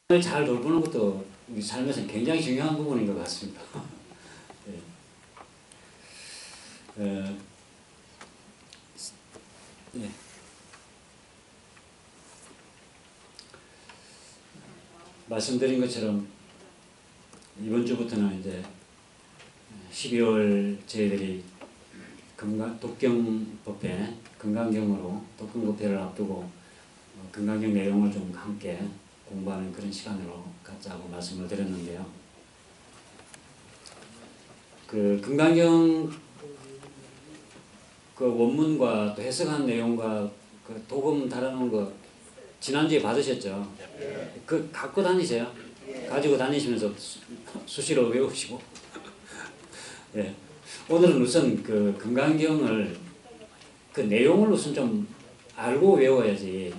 잘 돌보는 것도 우리 삶에서 굉장히 중요한 부분인 것 같습니다. 네. 네. 말씀드린 것처럼 이번 주부터는 이제 12월 저희들이 독경법회, 건강경으로 독경법회를 앞두고 건강경 내용을 좀 함께 공부하는 그런 시간으로 갖자고 말씀을 드렸는데요. 그 건강경 그 원문과 또 해석한 내용과 그 도금 다루는 거 지난주에 받으셨죠? 그 갖고 다니세요. 가지고 다니시면서 수시로 외우시고. 예. 오늘은 우선 그 건강경을 그 내용을 우선 좀 알고 외워야지.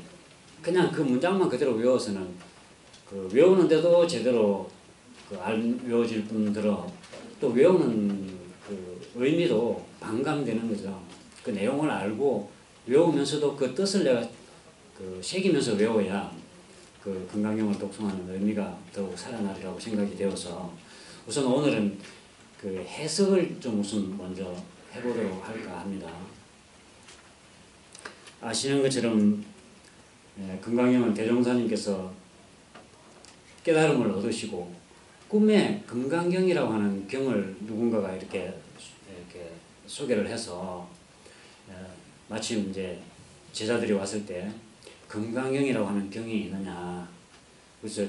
그냥 그 문장만 그대로 외워서는 그 외우는데도 제대로 외워질 뿐더러 또 외우는 그 의미도 반감되는 거죠. 그 내용을 알고 외우면서도 그 뜻을 내가 그 새기면서 외워야 그 건강경을 독송하는 의미가 더욱 살아나리라고 생각이 되어서 우선 오늘은 그 해석을 좀 우선 먼저 해보도록 할까 합니다. 아시는 것처럼 건강경은 대종사님께서 깨달음을 얻으시고 꿈에 건강경이라고 하는 경을 누군가가 이렇게 소개를 해서 마침 이제 제자들이 왔을 때 건강경이라고 하는 경이 있느냐. 그래서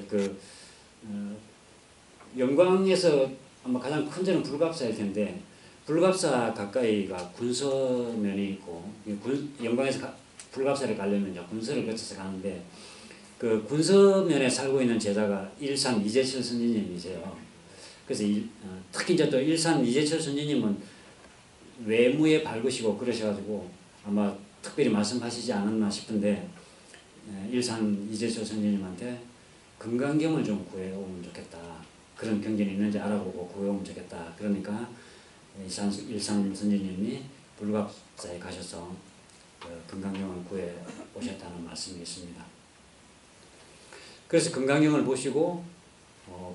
영광에서 아마 가장 큰 데는 불갑사일 텐데 불갑사 가까이가 군서면이 있고 영광에서 불갑사를 가려면 이제 군서를 거쳐서 가는데 그 군서면에 살고 있는 제자가 일산 이재철 선지님이세요. 그래서 특히 이제 또 일산 이재철 선지님은 외무에 밝으시고 그러셔가지고 아마 특별히 말씀하시지 않았나 싶은데 일산 이재철 선지님한테 건강경을 좀 구해오면 좋겠다. 그런 경전이 있는지 알아보고 구해오면 좋겠다. 그러니까 일산 선지님이 불갑사에 가셔서 건강경을 구해 오셨다는 말씀이 있습니다. 그래서 건강경을 보시고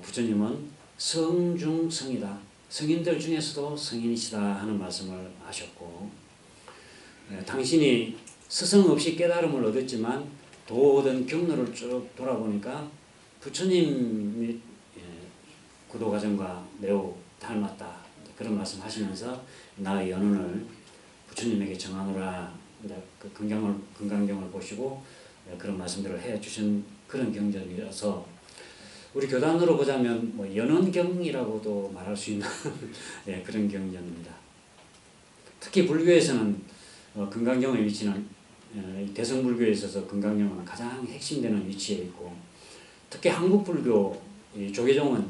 부처님은 성중성이다. 성인들 중에서도 성인이시다 하는 말씀을 하셨고 당신이 스승 없이 깨달음을 얻었지만 도얻은 경로를 쭉 돌아보니까 부처님 구도과정과 매우 닮았다. 그런 말씀 하시면서 나의 연원을 부처님에게 정하노라. 그 건강경을 보시고 그런 말씀들을 해주신 그런 경전이라서 우리 교단으로 보자면 뭐 연원경이라고도 말할 수 있는 네, 그런 경전입니다. 특히 불교에서는 건강경의 위치는 대성불교에 있어서 건강경은 가장 핵심되는 위치에 있고 특히 한국불교 조계종은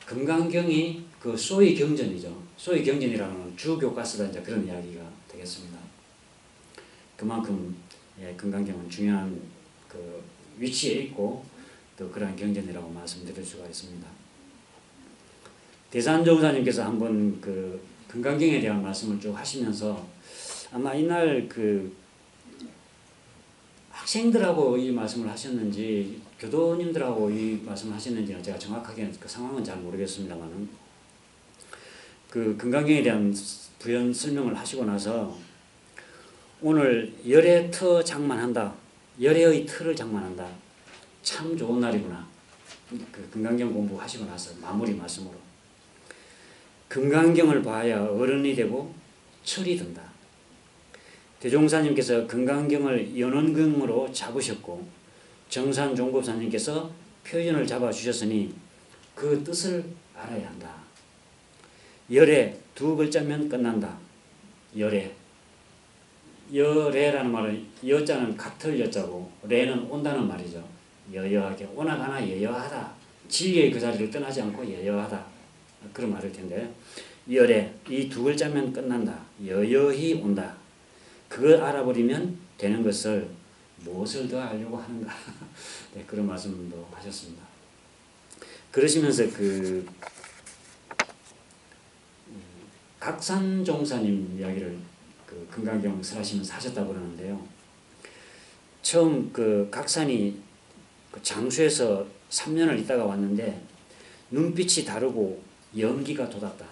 건강경이 그 소위 경전이죠. 소위 경전이라는 주교과서다 이제 그런 이야기가 되겠습니다. 그만큼 건강경은 중요한 그 위치에 있고 또 그러한 경전이라고 말씀드릴 수가 있습니다. 대산종사님께서 한번 그 건강경에 대한 말씀을 쭉 하시면서 아마 이날 그 학생들하고 이 말씀을 하셨는지 교도님들하고 이 말씀을 하셨는지는 제가 정확하게 그 상황은 잘 모르겠습니다만은 그 건강경에 대한 부연 설명을 하시고 나서 오늘 열의 터 장만한다. 열의 터를 장만한다. 참 좋은 날이구나. 그 건강경 공부하시고 나서 마무리 말씀으로 건강경을 봐야 어른이 되고 철이 든다. 대종사님께서 건강경을 연원경으로 잡으셨고 정산종법사님께서 표현을 잡아주셨으니 그 뜻을 알아야 한다. 열에 두 글자면 끝난다. 열에 여래라는 말은 여자는 같을 여자고 레는 온다는 말이죠. 여여하게 오나가나 여여하다. 진리의 그 자리를 떠나지 않고 여여하다. 그런 말일 텐데 열에 이 두 글자면 끝난다. 여여히 온다. 그걸 알아버리면 되는 것을 무엇을 더 알려고 하는가. 네, 그런 말씀도 하셨습니다. 그러시면서 그 각산종사님 이야기를 그 건강경 설하시면서 하셨다고 그러는데요. 처음 그 각산이 그 장수에서 3년을 있다가 왔는데 눈빛이 다르고 연기가 돋았다.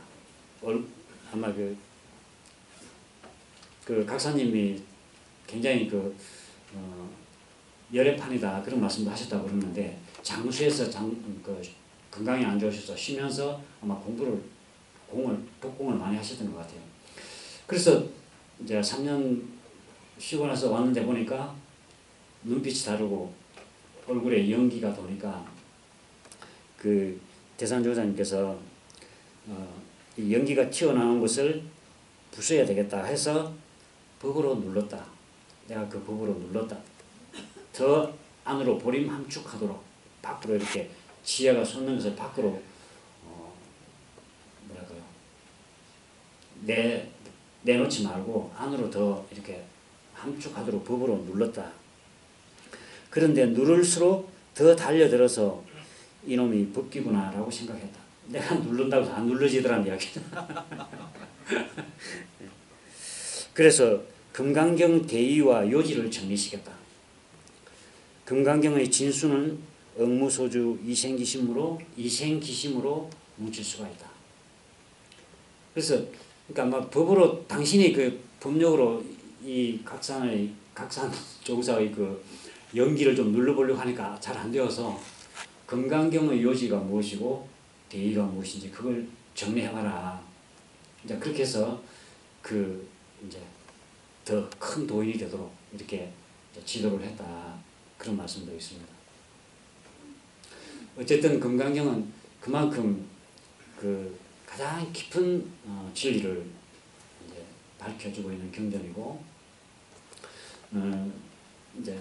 아마 그 각사님이 굉장히 열애판이다 그런 말씀도 하셨다고 그러는데 장수에서 건강이 안 좋으셔서 쉬면서 아마 독공을 많이 하셨던 것 같아요. 그래서 이제 3년 쉬고 나서 왔는데 보니까 눈빛이 다르고 얼굴에 연기가 도니까 그 대산조사님께서 이 연기가 튀어나온 것을 부숴야 되겠다 해서 법으로 눌렀다. 내가 그 법으로 눌렀다. 더 안으로 보림함축하도록 밖으로 이렇게 지혜가 솟는 것을 밖으로 뭐랄까요 내놓지 말고 안으로 더 이렇게 함축하도록 법으로 눌렀다. 그런데 누를수록 더 달려들어서 이놈이 법기구나 라고 생각했다. 내가 누른다고 해서 안 눌러지더라는 이야기다. 그래서 금강경 대의와 요지를 정리시켰다. 금강경의 진수는 억무소주 이생기심으로 뭉칠 수가 있다. 그래서 그러니까 막 법으로 당신이 그 법력으로 이 각산 조사의 그 연기를 좀 눌러보려고 하니까 잘 안 되어서 금강경의 요지가 무엇이고 대의가 무엇인지 그걸 정리해봐라. 이제 그렇게 해서 이제 더 큰 도인이 되도록 이렇게 지도를 했다. 그런 말씀도 있습니다. 어쨌든 금강경은 그만큼 가장 깊은 진리를 이제 밝혀주고 있는 경전이고, 이제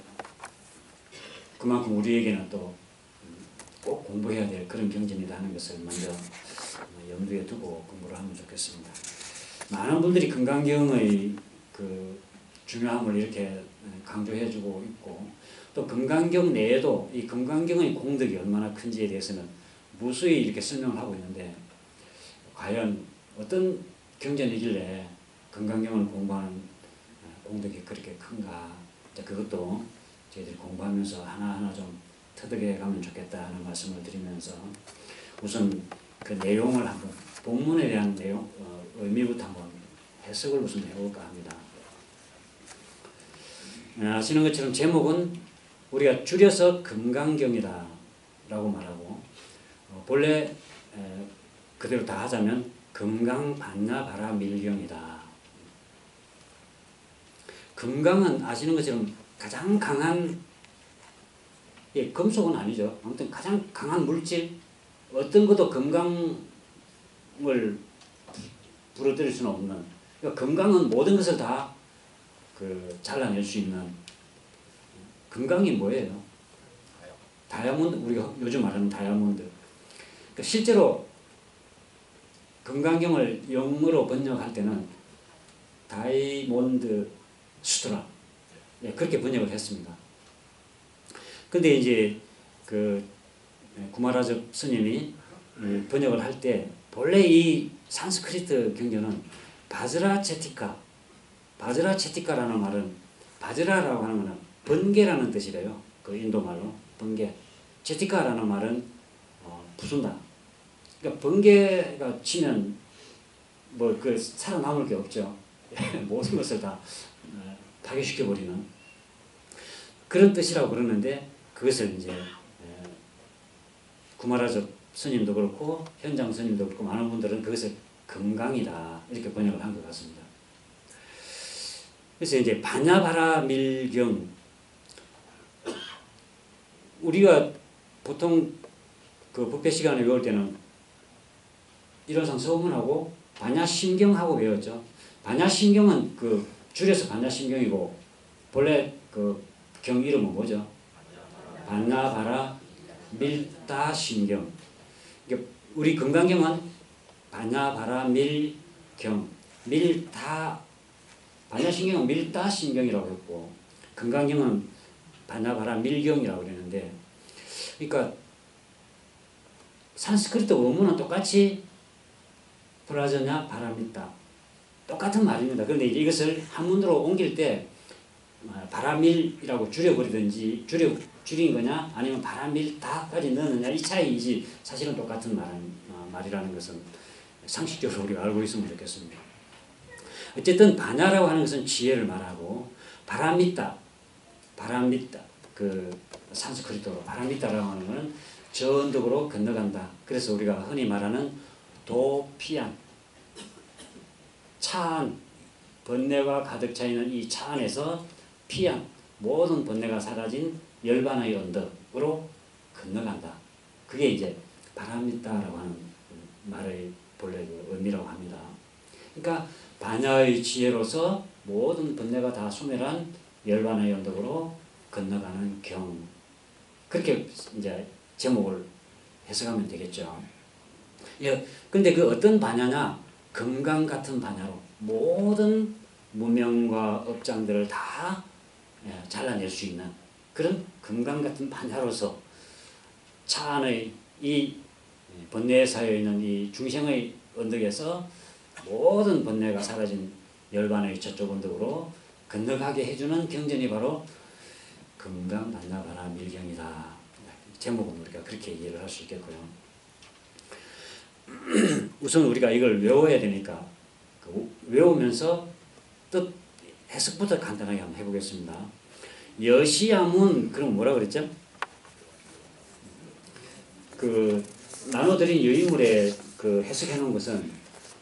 그만큼 우리에게는 또 꼭 공부해야 될 그런 경전이다 하는 것을 먼저 염두에 두고 공부를 하면 좋겠습니다. 많은 분들이 금강경의 그 중요함을 이렇게 강조해주고 있고, 또 금강경 내에도 이 금강경의 공덕이 얼마나 큰지에 대해서는 무수히 이렇게 설명을 하고 있는데, 과연 어떤 경전이길래 금강경을 공부하는 공덕이 그렇게 큰가, 그것도 저희들이 공부하면서 하나하나 좀 터득해 가면 좋겠다 하는 말씀을 드리면서, 우선 그 내용을 한번, 본문에 대한 내용, 의미부터 한번 해석을 우선 해볼까 합니다. 아시는 것처럼 제목은 우리가 줄여서 금강경이다 라고 말하고, 본래 그대로 다 하자면 금강반야바라밀경이다. 금강은 아시는 것처럼 가장 강한, 금속은 아니죠. 아무튼 가장 강한 물질, 어떤 것도 금강을 부러뜨릴 수는 없는, 그러니까 금강은 모든 것을 다 잘라낼 수 있는. 금강이 뭐예요? 다이아몬드, 우리가 요즘 말하는 다이아몬드. 그러니까 실제로 금강경을 영어로 번역할 때는 다이몬드 수트라, 그렇게 번역을 했습니다. 근데 이제 구마라접 스님이 번역을 할 때, 본래 이 산스크리트 경전은 바즈라체티카라는 말은, 바즈라라고 하는 것은 번개라는 뜻이래요. 그 인도 말로 번개. 체티카라는 말은 부순다. 그러니까 번개가 치면 살아남을 게 없죠. 모든 것을 다 파괴시켜 버리는 그런 뜻이라고 그러는데, 그것을 이제 구마라접 스님도 그렇고 현장 스님도 그렇고 많은 분들은 그것을 금강이다 이렇게 번역을 한 것 같습니다. 그래서 이제 반야바라밀경, 우리가 보통 그 법회 시간에 외울 때는 일원상 서문하고 반야심경하고 외웠죠. 반야심경은 줄여서 반야심경이고, 본래 경 이름은 뭐죠? 반야바라밀다심경. 그러니까 우리 금강경은 반야바라밀경, 반야심경은 밀다심경이라고 했고, 금강경은 반야바라밀경이라고 그랬는데, 그러니까 산스크리트 원문은 똑같이 프라저냐 바람있다, 똑같은 말입니다. 그런데 이것을 한문으로 옮길 때 바람일이라고 줄인 거냐 아니면 바람일다까지 넣느냐 이 차이이지 사실은 똑같은 말이라는 것은 상식적으로 우리가 알고 있으면 좋겠습니다. 어쨌든 반야라고 하는 것은 지혜를 말하고 바람있다 그 산스크리트어로 바람있다라고 하는 것은 저 언덕으로 건너간다. 그래서 우리가 흔히 말하는 도피안 차안 번뇌가 가득 차 있는 이 차 안에서 피안 모든 번뇌가 사라진 열반의 언덕으로 건너간다. 그게 이제 바람있다라고 하는 말의 본래 그 의미라고 합니다. 그러니까 반야의 지혜로서 모든 번뇌가 다 소멸한 열반의 언덕으로 건너가는 경. 그렇게 이제 제목을 해석하면 되겠죠. 예, 근데 그 어떤 반야냐? 금강 같은 반야로 모든 무명과 업장들을 다 잘라낼 수 있는 그런 금강 같은 반야로서 차 안의 이 번뇌에 쌓여 있는 이 중생의 언덕에서 모든 번뇌가 사라진 열반의 저쪽 언덕으로 건너가게 해주는 경전이 바로 금강 반야 바람 일경이다. 제목은 우리가 그렇게 이해를 할 수 있겠고요. 우선 우리가 이걸 외워야 되니까 외우면서 뜻 해석부터 간단하게 한번 해보겠습니다. 여시야문 그럼 뭐라 그랬죠? 그 나눠드린 여인물에 그 해석해 놓은 것은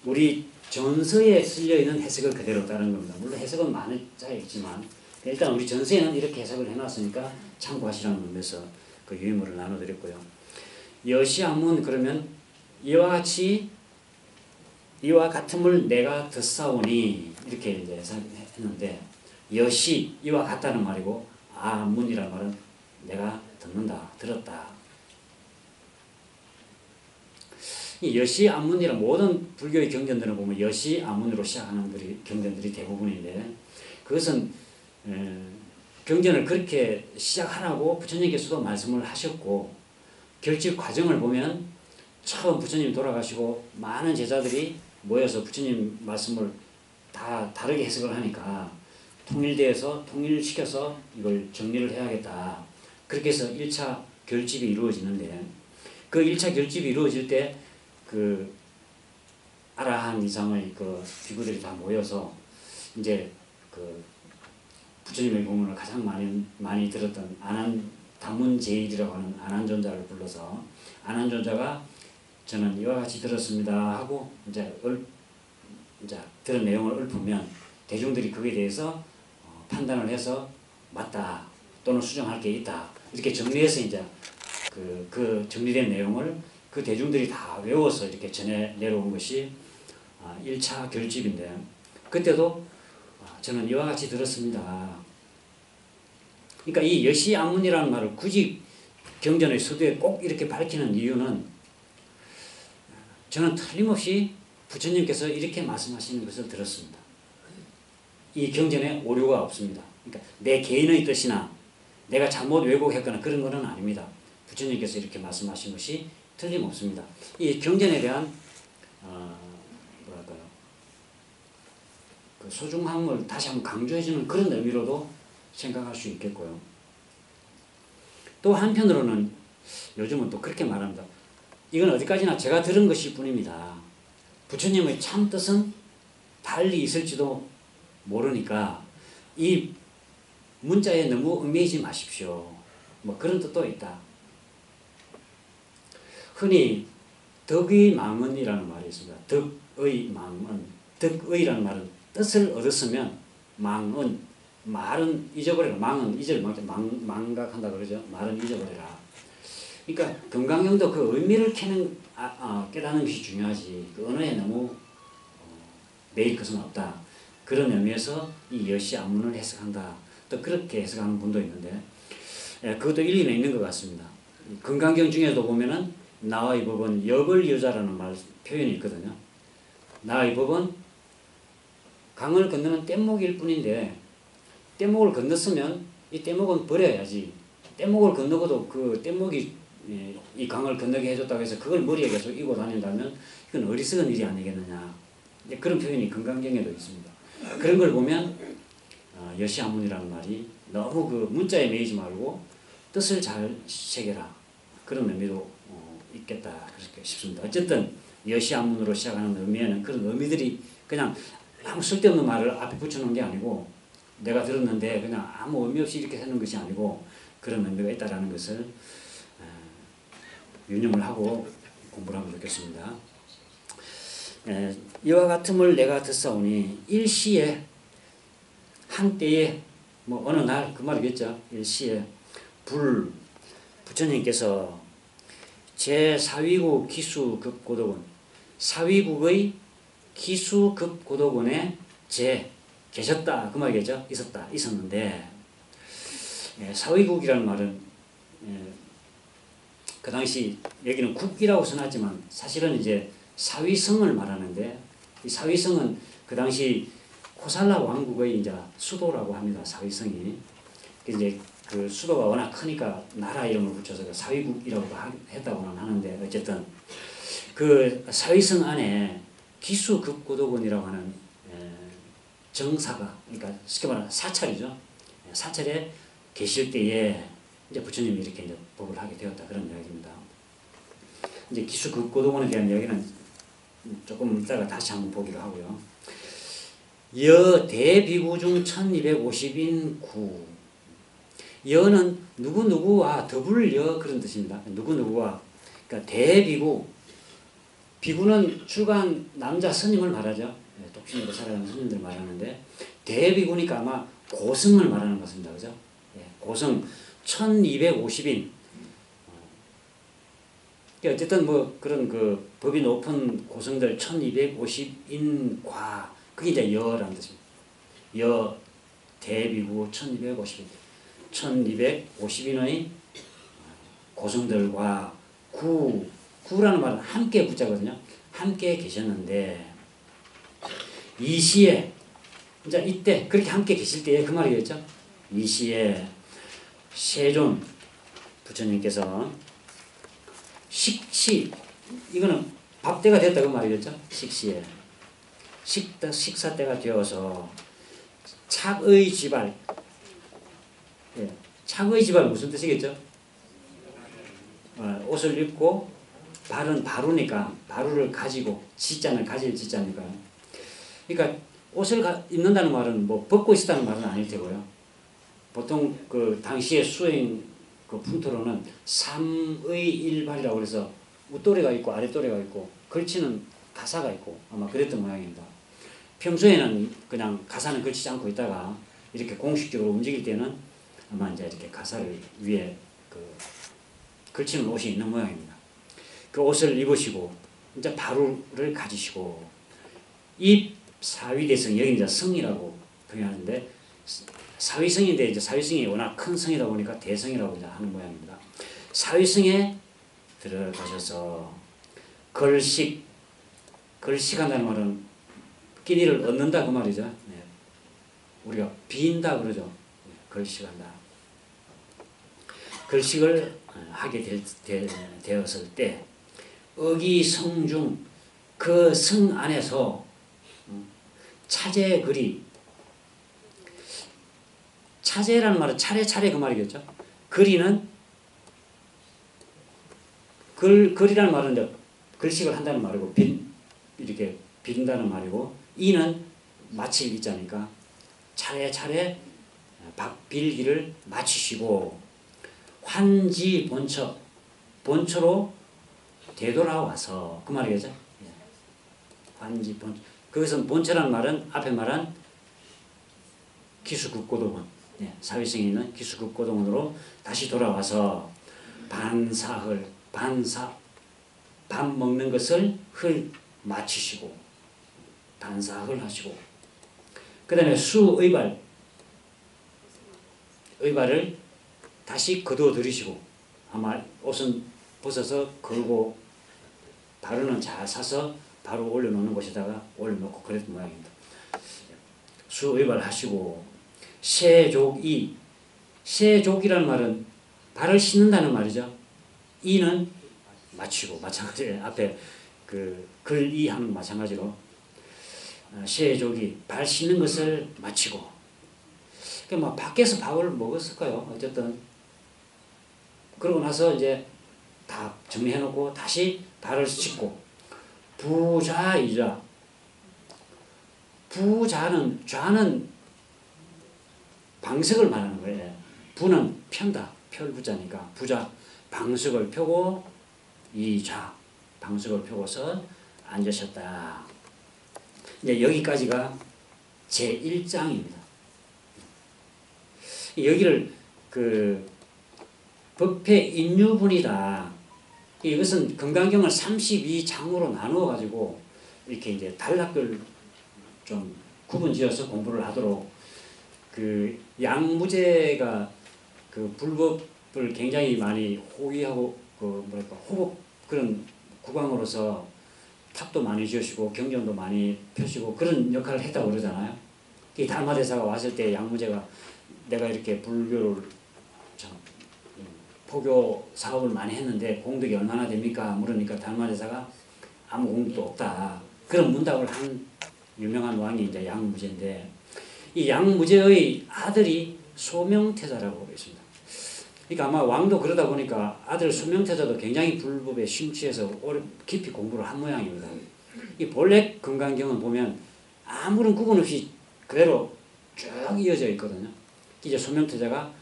우리 전서에 실려 있는 해석을 그대로 따른 겁니다. 물론 해석은 많이 짜여 있지만 일단 우리 전서에는 이렇게 해석을 해놨으니까 참고하시라는 의미에서 그 유인물을 나눠드렸고요. 여시야문 그러면 이와 같이 이와 같음을 내가 듣사오니 이렇게 이제 했는데 여시 이와 같다는 말이고 아문이라는 말은 내가 듣는다 들었다. 이 여시 아문이란 모든 불교의 경전들을 보면 여시 아문으로 시작하는 경전들이 대부분인데 그것은 경전을 그렇게 시작하라고 부처님께서도 말씀을 하셨고 결집 과정을 보면 처음 부처님이 돌아가시고 많은 제자들이 모여서 부처님 말씀을 다 다르게 해석을 하니까 통일돼서 통일시켜서 이걸 정리를 해야겠다. 그렇게 해서 1차 결집이 이루어지는데 그 1차 결집이 이루어질 때 그 아라한 이상의 그 비구들이 다 모여서 이제 그 부처님의 공문을 가장 많이 들었던 다문제일이라고 하는 아난존자를 불러서 아난존자가 저는 이와 같이 들었습니다 하고 이제 들은 내용을 읊으면 대중들이 그에 대해서 판단을 해서 맞다 또는 수정할 게 있다 이렇게 정리해서 이제 그 정리된 내용을 그 대중들이 다 외워서 이렇게 전해 내려온 것이 1차 결집인데 그때도 저는 이와 같이 들었습니다. 그러니까 이 여시안문이라는 말을 굳이 경전의 서두에 꼭 이렇게 밝히는 이유는 저는 틀림없이 부처님께서 이렇게 말씀하시는 것을 들었습니다. 이 경전에 오류가 없습니다. 그러니까 내 개인의 뜻이나 내가 잘못 왜곡했거나 그런 것은 아닙니다. 부처님께서 이렇게 말씀하신 것이 틀림없습니다. 이 경전에 대한 뭐랄까요? 그 소중함을 다시 한번 강조해주는 그런 의미로도 생각할 수 있겠고요. 또 한편으로는 요즘은 또 그렇게 말합니다. 이건 어디까지나 제가 들은 것일 뿐입니다. 부처님의 참 뜻은 달리 있을지도 모르니까 이 문자에 너무 얽매이지 마십시오. 뭐 그런 뜻도 있다. 흔히 덕의 망언이라는 말이 있습니다. 덕의 망언. 덕의라는 말은 뜻을 얻었으면 망언. 말은 잊어버려라. 망은 망각한다 그러죠. 말은 잊어버려라. 그러니까 금강경도 그 의미를 깨닫는 것이 중요하지. 그 언어에 너무 매일 것은 없다. 그런 의미에서 이 여시 안문을 해석한다. 또 그렇게 해석하는 분도 있는데 그것도 일리는 있는 것 같습니다. 금강경 중에도 보면은 나의 법은 여벌여자라는 표현이 있거든요. 나의 법은 강을 건너는 뗏목일 뿐인데 뗏목을 건넜으면 이 뗏목은 버려야지. 뗏목을 건너고도 그 뗏목이 이 강을 건너게 해줬다고 해서 그걸 머리에 계속 이고 다닌다면 이건 어리석은 일이 아니겠느냐. 그런 표현이 금강경에도 있습니다. 그런 걸 보면 여시한문이라는 말이 너무 그 문자에 매이지 말고 뜻을 잘 새겨라. 그런 의미도 있겠다 그렇게 싶습니다. 어쨌든 여시한문으로 시작하는 의미에는 그런 의미들이 그냥 아무 쓸데없는 말을 앞에 붙여놓은 게 아니고 내가 들었는데 그냥 아무 의미 없이 이렇게 하는 것이 아니고 그런 의미가 있다라는 것을 유념을 하고 공부를 하면 좋겠습니다. 이와 같음을 내가 듣사오니 일시에 한때에 뭐 어느 날 그 말이겠죠. 일시에 부처님께서 제4위국 기수급고도원 사위국의 기수급고도원에 계셨다 그 말이겠죠. 있었는데 사위국이라는 말은 그 당시 여기는 국이라고 써놨지만 사실은 이제 사위성을 말하는데 이 사위성은 그 당시 코살라 왕국의 이제 수도라고 합니다. 사위성이 이제 그 수도가 워낙 크니까 나라 이름을 붙여서 사위국이라고 했다고는 하는데 어쨌든 그 사위성 안에 기수급고도원이라고 하는 정사가 그러니까 쉽게 말하면 사찰이죠. 사찰에 계실 때에 이제 부처님이 이렇게 이제 법을 하게 되었다 그런 이야기입니다. 이제 기수급고도원에 대한 이야기는 조금 이따가 다시 한번 보기로 하고요. 여 대비구 중 1250인 구 여는 누구누구와 더불여 그런 뜻입니다. 누구누구와 그러니까 대비구 비구는 출가한 남자 스님을 말하죠. 독신으로 살아가는 스님들 말하는데 대비구니까 아마 고승을 말하는 것입니다. 그죠? 고승 1250인 어쨌든 뭐 그런 그 법이 높은 고승들 1250인 과 그게 이제 여라는 뜻입니다. 여 대비구 1250인 1250인의 고승들과 구라는 말은 함께 구자거든요. 함께 계셨는데 이 시에 이제 이때 그렇게 함께 계실 때에 그 말이겠죠. 이 시에 세존 부처님께서 식시 이거는 밥때가 됐다 그 말이겠죠. 식시에 식사 때가 되어서 착의 지발 착의 지발 무슨 뜻이겠죠? 옷을 입고 발은 바루니까 바루를 가지고 지자는 가질 지자니까 그러니까 옷을 입는다는 말은 뭐 벗고 있었다는 말은 아닐 테고요. 보통 그 당시의 수행 그 풍토로는 삼의 일발이라고 해서 윗도리가 있고 아랫도리가 있고 걸치는 가사가 있고 아마 그랬던 모양입니다. 평소에는 그냥 가사는 걸치지 않고 있다가 이렇게 공식적으로 움직일 때는 아마 이제 이렇게 가사를 위에 그 걸치는 옷이 있는 모양입니다. 그 옷을 입으시고 이제 바루를 가지시고 이 사위대성 여기 이제 성이라고 표현하는데 사위성인데 이제 사위성이 워낙 큰 성이다 보니까 대성이라고 이제 하는 모양입니다. 사위성에 들어가셔서 걸식한다는 말은 끼니를 얻는다 그 말이죠. 네. 우리가 빈다 그러죠. 네. 걸식한다. 걸식을 하게 되었을 때 어기성중 그 성 안에서 차제거리 차제라는 말은 차례차례 그 말이겠죠. 거리는 거리라는 말은 이제 걸식을 한다는 말이고 이렇게 빈다는 말이고 이는 마칠 이자니까 차례차례 빌기를 마치시고 환지 본처로 되돌아와서 그 말이겠죠. 환지 본처 거기서 본처라는 말은 앞에 말한 기수급고도원 사위성이 있는 기수급고도원으로 다시 돌아와서 밥 먹는 것을 마치시고 반사을 하시고 그 다음에 의발을 다시 거두어 들이시고 아마 옷은 벗어서 걸고 바로는 잘 사서 바로 올려놓는 곳에다가 올려놓고 그랬던 모양입니다. 수의발 하시고 세족이라는 말은 발을 씻는다는 말이죠. 이는 마치고 마찬가지예요. 앞에 그 글이하면 마찬가지로 세족이 발 씻는 것을 마치고 그러니까 막 밖에서 밥을 먹었을 거예요. 어쨌든 그러고 나서 이제 다 정리해놓고 다시 발을 씻고 부자이자 부자는 좌는 방석을 말하는 거예요. 부는 편다. 펼부자니까 부자 방석을 펴고 이좌 방석을 펴고서 앉으셨다. 이제 여기까지가 제1장입니다. 여기를 그 법회 인유분이다. 이것은 금강경을 32장으로 나누어 가지고 이렇게 이제 단락을 좀 구분지어서 공부를 하도록 그 양무제가 그 불법을 굉장히 많이 호위하고 그 뭐랄까 호법 그런 국왕으로서 탑도 많이 지으시고 경전도 많이 펴시고 그런 역할을 했다고 그러잖아요. 이 달마대사가 왔을 때 양무제가 내가 이렇게 불교를 참 포교 사업을 많이 했는데 공덕이 얼마나 됩니까? 물으니까 달마대사가 아무 공덕도 없다. 그런 문답을 한 유명한 왕이 이제 양무제인데 이 양무제의 아들이 소명태자라고 있습니다. 그러니까 아마 왕도 그러다 보니까 아들 소명태자도 굉장히 불법에 심취해서 깊이 공부를 한 모양입니다. 이 본래 금강경은 보면 아무런 구분 없이 그대로 쭉 이어져 있거든요. 이제 소명태자가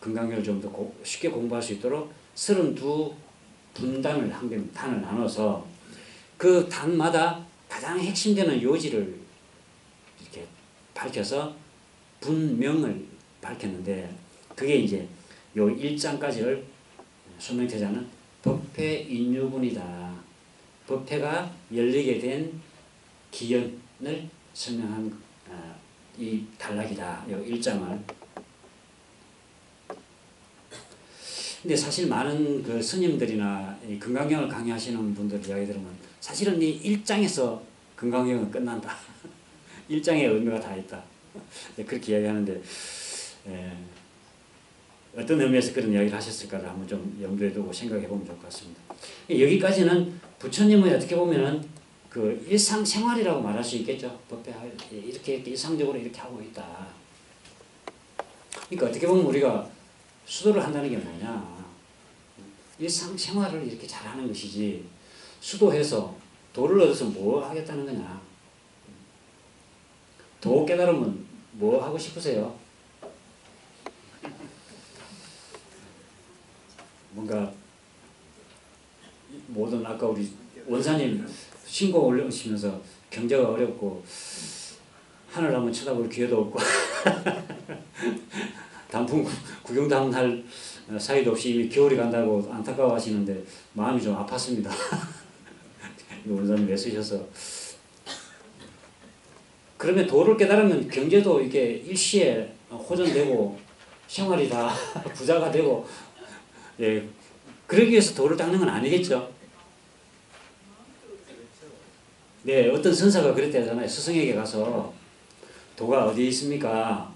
금강경을 좀 더 쉽게 공부할 수 있도록 32분단을 한 단을 나눠서 그 단마다 가장 핵심되는 요지를 이렇게 밝혀서 분명을 밝혔는데 그게 이제 요 1장까지를 소명태자는 법회 인유분이다. 법회가 열리게 된 기연을 설명한 이 단락이다. 요 1장을. 근데 사실 많은 그 스님들이나 이 금강경을 강의하시는 분들 이야기 들으면 사실은 이 1장에서 금강경은 끝난다. 1장의 의미가 다 있다. 그렇게 이야기하는데 어떤 의미에서 그런 이야기를 하셨을까를 한번 좀 염두에 두고 생각해 보면 좋을 것 같습니다. 여기까지는 부처님의 어떻게 보면은 그 일상생활이라고 말할 수 있겠죠. 법회 이렇게 일상적으로 이렇게 하고 있다. 그러니까 어떻게 보면 우리가 수도를 한다는 게 뭐냐. 일상생활을 이렇게 잘하는 것이지 수도해서 도를 얻어서 뭐 하겠다는 거냐. 도 깨달으면 뭐 하고 싶으세요? 뭔가 모든 아까 우리 원사님 신곡 올려오시면서 경제가 어렵고 하늘 한번 쳐다볼 기회도 없고 단풍 구경도 한번 할 사이도 없이 이미 겨울이 간다고 안타까워하시는데 마음이 좀 아팠습니다. 원사님 애쓰셔서 그러면 도를 깨달으면 경제도 이게 일시에 호전되고 생활이 다 부자가 되고 예, 그러기 위해서 도를 닦는 건 아니겠죠. 네, 어떤 선사가 그랬다잖아요. 스승에게 가서 도가 어디에 있습니까?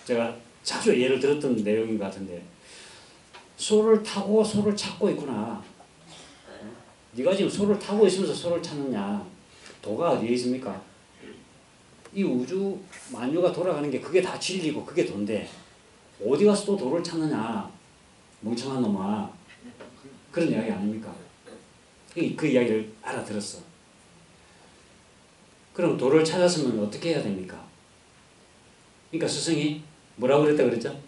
제가 자주 예를 들었던 내용인 것 같은데 소를 타고 소를 찾고 있구나. 네가 지금 소를 타고 있으면서 소를 찾느냐. 도가 어디에 있습니까? 이 우주 만유가 돌아가는 게 그게 다 진리고 그게 도인데 어디 가서 또 도를 찾느냐. 멍청한 놈아. 그런 이야기 아닙니까? 그 이야기를 알아들었어. 그럼 도를 찾았으면 어떻게 해야 됩니까? 그러니까 스승이 뭐라고 그랬다 그랬죠?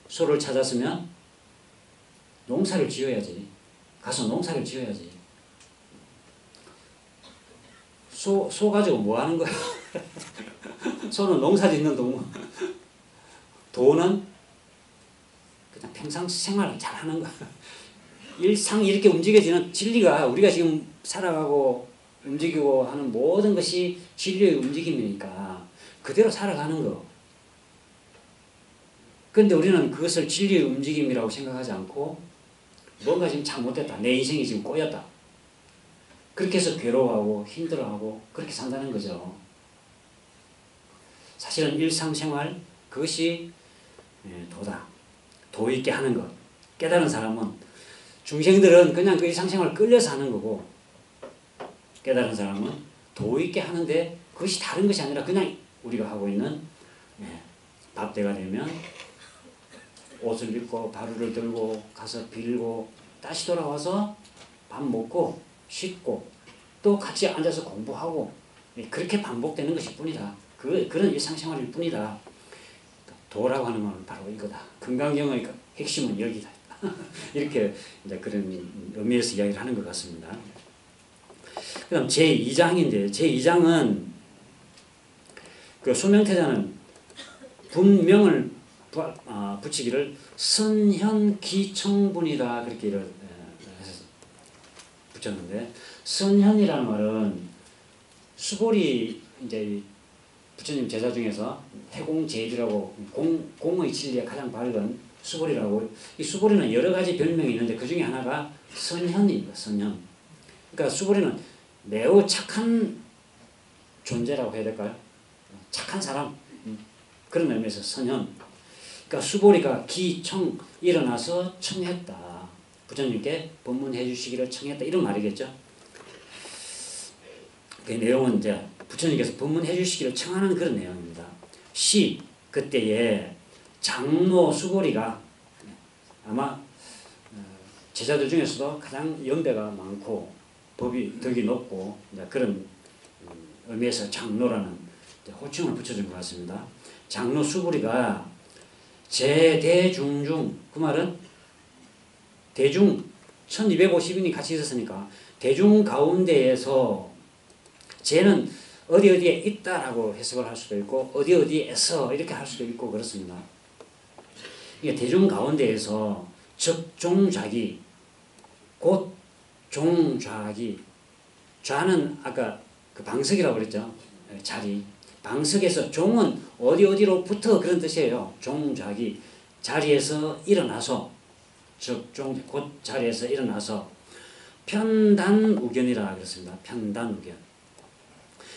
소를 찾았으면 농사를 지어야지. 가서 농사를 지어야지. 소 가지고 뭐 하는 거야? 소는 농사 짓는 동물. 도는 그냥 평상 생활을 잘 하는 거야. 일상 이렇게 움직여지는 진리가 우리가 지금 살아가고 움직이고 하는 모든 것이 진리의 움직임이니까 그대로 살아가는 거. 그런데 우리는 그것을 진리의 움직임이라고 생각하지 않고 뭔가 지금 잘못됐다. 내 인생이 지금 꼬였다. 그렇게 해서 괴로워하고 힘들어하고 그렇게 산다는 거죠. 사실은 일상생활 그것이 도다. 도 있게 하는 것. 깨달은 사람은 중생들은 그냥 그 일상생활 끌려서 하는 거고 깨달은 사람은 도 있게 하는데 그것이 다른 것이 아니라 그냥 우리가 하고 있는 밥때가 되면 옷을 입고 바루를 들고 가서 빌고 다시 돌아와서 밥 먹고 씻고 또 같이 앉아서 공부하고 그렇게 반복되는 것일 뿐이다. 그런 일상생활일 뿐이다. 도라고 하는 건 바로 이거다. 건강경의 핵심은 여기다. 이렇게 이제 그런 의미에서 이야기를 하는 것 같습니다. 그 다음 제2장인데 제2장은 그 수명태자는 분명을 붙이기를 선현기청분이다 그렇게 붙였는데 선현이라는 말은 수보리 이제 부처님 제자 중에서 해공제일이라고 공의 진리에 가장 밝은 수보리라고 이 수보리는 여러 가지 별명이 있는데 그 중에 하나가 선현입니다. 선현. 그러니까 수보리는 매우 착한 존재라고 해야 될까요? 착한 사람 그런 의미에서 선현. 그러니까 수보리가 기청 일어나서 청했다. 부처님께 법문해 주시기를 청했다. 이런 말이겠죠. 그 내용은 이제 부처님께서 법문해 주시기를 청하는 그런 내용입니다. 그때에 장로 수보리가 아마 제자들 중에서도 가장 연배가 많고 덕이 높고 그런 의미에서 장로라는 호칭을 붙여준 것 같습니다. 장로 수보리가 제대중중 그 말은 대중 1250인이 같이 있었으니까 대중 가운데에서 제는 어디에 있다라고 해석을 할 수도 있고 어디에서 이렇게 할 수도 있고 그렇습니다. 이게 대중 가운데에서 적종좌기 곧 종좌기 좌는 아까 그 방석이라고 그랬죠. 자리 방석에서 종은 어디로부터 그런 뜻이에요. 종좌기 자리에서 일어나서 적종 곧 자리에서 일어나서 편단우견이라 그랬습니다. 편단우견.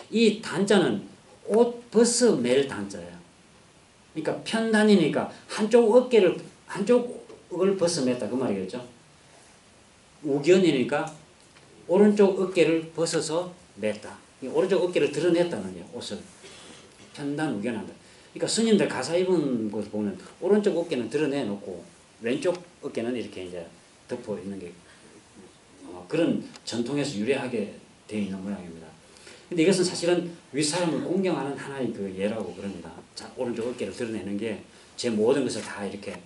이 단자는 옷 벗어 맬 단자예요. 그러니까 편단이니까 한쪽을 벗어 맸다 그 말이겠죠. 우견이니까 오른쪽 어깨를 벗어서 맸다. 오른쪽 어깨를 드러냈다는 거예요. 옷을 편단 우견한다. 그러니까 스님들 가사 입은 것 보면 오른쪽 어깨는 드러내놓고 왼쪽 어깨는 이렇게 이제 덮어 있는 게 그런 전통에서 유래하게 되어 있는 모양입니다. 근데 이것은 사실은 윗사람을 공경하는 하나의 그 예라고 그럽니다. 자, 오른쪽 어깨를 드러내는 게 제 모든 것을 다 이렇게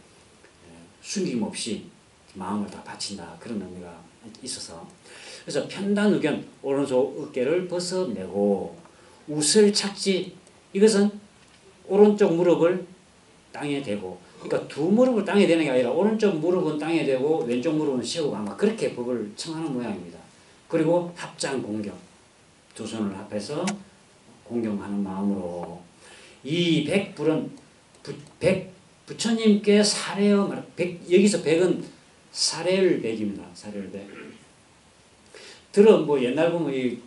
숨김없이 마음을 다 바친다. 그런 의미가 있어서. 그래서 편단우견, 오른쪽 어깨를 벗어내고 우슬 착지, 이것은 오른쪽 무릎을 땅에 대고, 그러니까 두 무릎을 땅에 대는 게 아니라 오른쪽 무릎은 땅에 대고 왼쪽 무릎은 세우고 아마 그렇게 법을 청하는 모양입니다. 그리고 합장 공경, 두 손을 합해서 공경하는 마음으로 이 백불은 부처님께 사례어 여기서 백은 사례일백입니다. 사례일백. 뭐 옛날 보면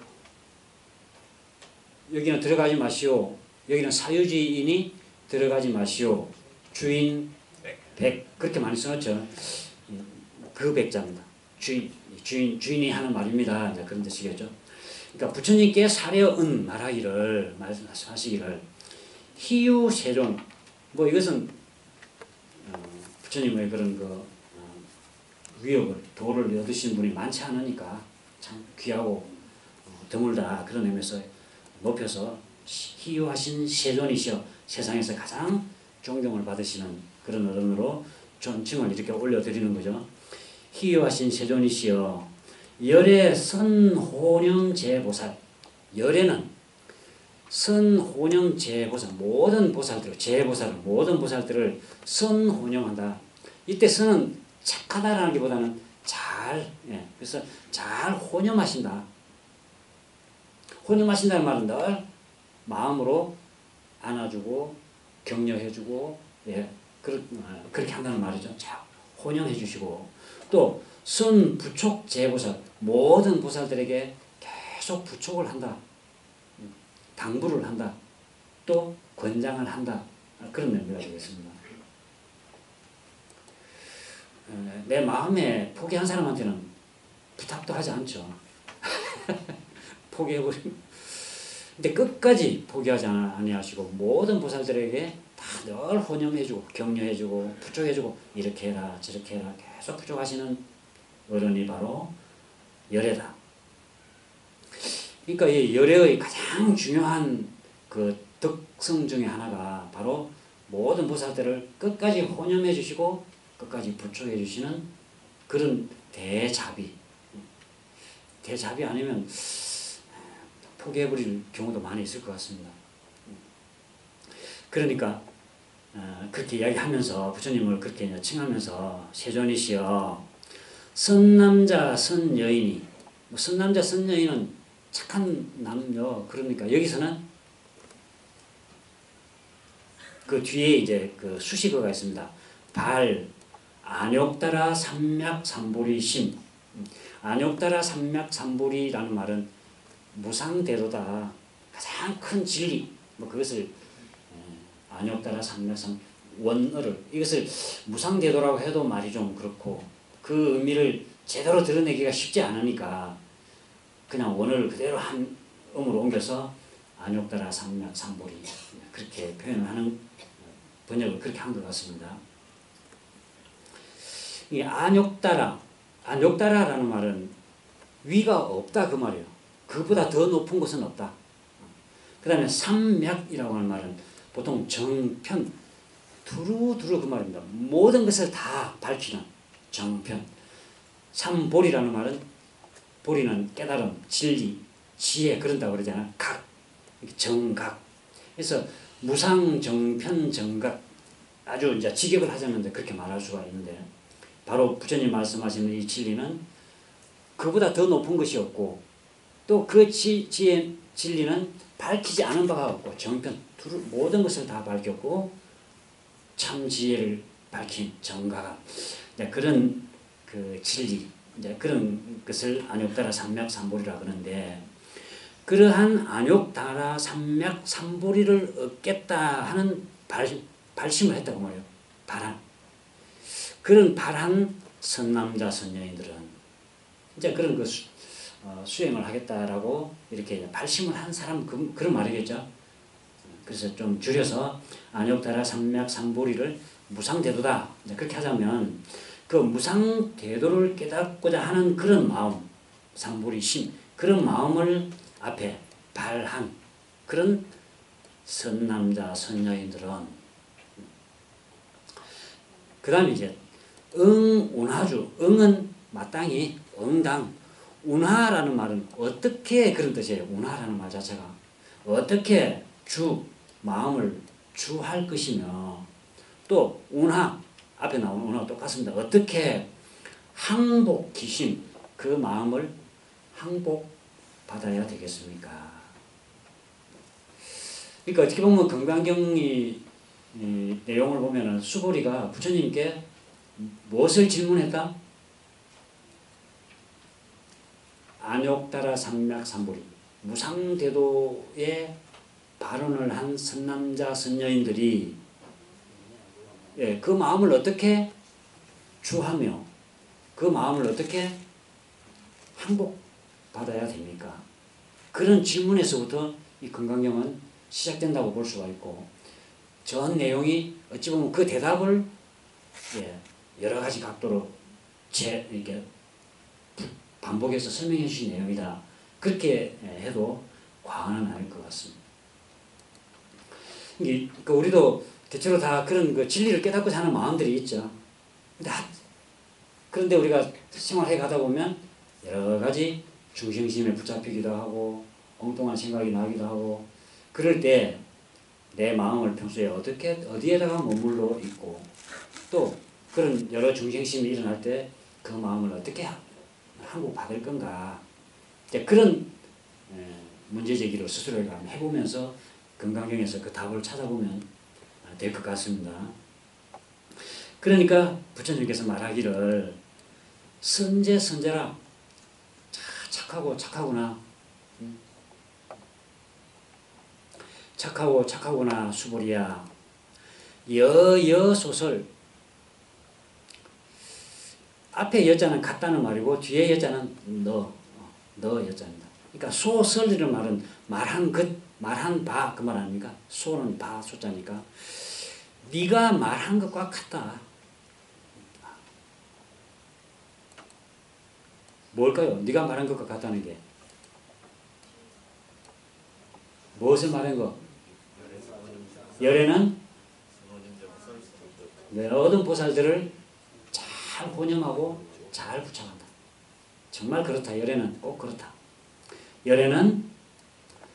여기는 들어가지 마시오. 여기는 사유지인이 들어가지 마시오. 주인 백 그렇게 많이 써놓죠. 그 백자입니다. 주인이 하는 말입니다. 이제 그런 뜻이겠죠. 그러니까 부처님께 사례은 말하시기를 희유세존 뭐 이것은 부처님의 그런 위협을 도를 얻으신 분이 많지 않으니까 참 귀하고 드물다 그런 의미에서 높여서 희유하신 세존이시여 세상에서 가장 존경을 받으시는 그런 어른으로 존칭을 이렇게 올려드리는 거죠. 희유하신 세존이시여 열애 선호령제보살 열애는 선호령제보살 모든 보살들 제보살 모든 보살들을 선호령한다. 이때 선은 착하다라는 것보다는 그래서 잘 호념하신다. 호념하신다는 말은 늘 마음으로 안아주고 격려해주고 그렇게 한다는 말이죠. 잘 호념해 주시고 또 선부촉 제보살 모든 보살들에게 계속 부촉을 한다. 당부를 한다. 또 권장을 한다. 그런 의미가 되겠습니다. 내 마음에 포기한 사람한테는 부탁도 하지 않죠. 포기해버리면 근데 끝까지 포기하지 아니하시고 모든 보살들에게 다 늘 혼념해주고 격려해주고 부축해주고 이렇게 해라 저렇게 해라 계속 부축하시는 어른이 바로 열애다. 그러니까 이 열애의 가장 중요한 그 덕성 중에 하나가 바로 모든 보살들을 끝까지 혼념해 주시고 끝까지 부축해 주시는 그런 대자비. 대자비 아니면 포기해버릴 경우도 많이 있을 것 같습니다. 그러니까 그렇게 이야기하면서 부처님을 그렇게 칭하면서 세존이시여 선남자 선여인이 뭐 선남자 선여인은 착한 남녀 그러니까 여기서는 그 뒤에 이제 그 수식어가 있습니다. 발 안욕따라 삼맥삼보리심 안욕따라 삼맥삼보리라는 말은 무상대도다 가장 큰 진리 뭐 그것을 안욕따라 삼맥삼 원어를 이것을 무상대도라고 해도 말이 좀 그렇고 그 의미를 제대로 드러내기가 쉽지 않으니까 그냥 원어를 그대로 한 음으로 옮겨서 안욕따라 삼맥삼보리 그렇게 표현하는 번역을 그렇게 한 것 같습니다. 이 안욕따라라는 말은 위가 없다 그 말이에요. 그보다 더 높은 것은 없다. 그 다음에 삼맥이라고 하는 말은 보통 정편, 두루두루 그 말입니다. 모든 것을 다 밝히는 정편. 삼보리라는 말은 보리는 깨달음, 진리, 지혜 그런다고 그러잖아요. 각, 정각. 그래서 무상, 정편, 정각 아주 이제 직역을 하자면 그렇게 말할 수가 있는데 바로 부처님 말씀하시는 이 진리는 그보다 더 높은 것이 없고 또 그 지혜 진리는 밝히지 않은 바가 없고 정편 모든 것을 다 밝혔고 참 지혜를 밝힌 정가가 그런 그 진리 이제 그런 것을 안욕따라 삼맥삼보리라 그러는데 그러한 안욕따라 삼맥삼보리를 얻겠다 하는 발심을 했다고 말해요. 바람. 그런 바람 선남자 선녀인들은 이제 그런 그 수행을 하겠다라고 이렇게 발심을 한 사람 그런 말이겠죠. 그래서 좀 줄여서 안욕따라 삼맥삼보리를 무상대도다 그렇게 하자면 그 무상대도를 깨닫고자 하는 그런 마음 삼보리심 그런 마음을 앞에 발한 그런 선남자 선녀인들은 그 다음에 이제 응운하주 응은 마땅히 응당 운하라는 말은 어떻게 그런 뜻이에요. 운하라는 말 자체가 어떻게 마음을 주할 것이며 또 운하 앞에 나오는 운하가 똑같습니다. 어떻게 항복기심 그 마음을 항복받아야 되겠습니까? 그러니까 어떻게 보면 금강경이 내용을 보면은 수보리가 부처님께 무엇을 질문했다? 안욕따라 삼맥삼보리 무상대도에 발언을 한 선남자 선녀인들이 그 마음을 어떻게 주하며 그 마음을 어떻게 항복받아야 됩니까? 그런 질문에서부터 이 금강경은 시작된다고 볼 수가 있고 전 내용이 어찌 보면 그 대답을 여러 가지 각도로 이렇게 반복해서 설명해 주신 내용이다. 그렇게 해도 과언은 아닐 것 같습니다. 그러니까 우리도 대체로 다 그런 그 진리를 깨닫고자 하는 마음들이 있죠. 그런데 우리가 생활해 가다 보면 여러 가지 중생심에 붙잡히기도 하고 엉뚱한 생각이 나기도 하고 그럴 때 내 마음을 평소에 어디에다가 머물러 있고 또 그런 여러 중생심이 일어날 때 그 마음을 어떻게 항복받을 건가 그런 문제제기를 스스로 해보면서 금강경에서 그 답을 찾아보면 될 것 같습니다. 그러니까 부처님께서 말하기를 선제선제라 착하구나 착하구나 수보리야 여소설 앞에 여자는 같다는 말이고 뒤에 여자는 너 여자입니다. 그러니까 소설이라는 말은 말한 것 말한 바 그 말 아닙니까? 소는 바 숫자니까. 네가 말한 것과 같다. 뭘까요? 네가 말한 것과 같다는 게 무엇을 말한 거? 열애는 얻은 보살들을 잘 혼념하고 잘 부착한다. 정말 그렇다. 열애는 꼭 그렇다. 열애는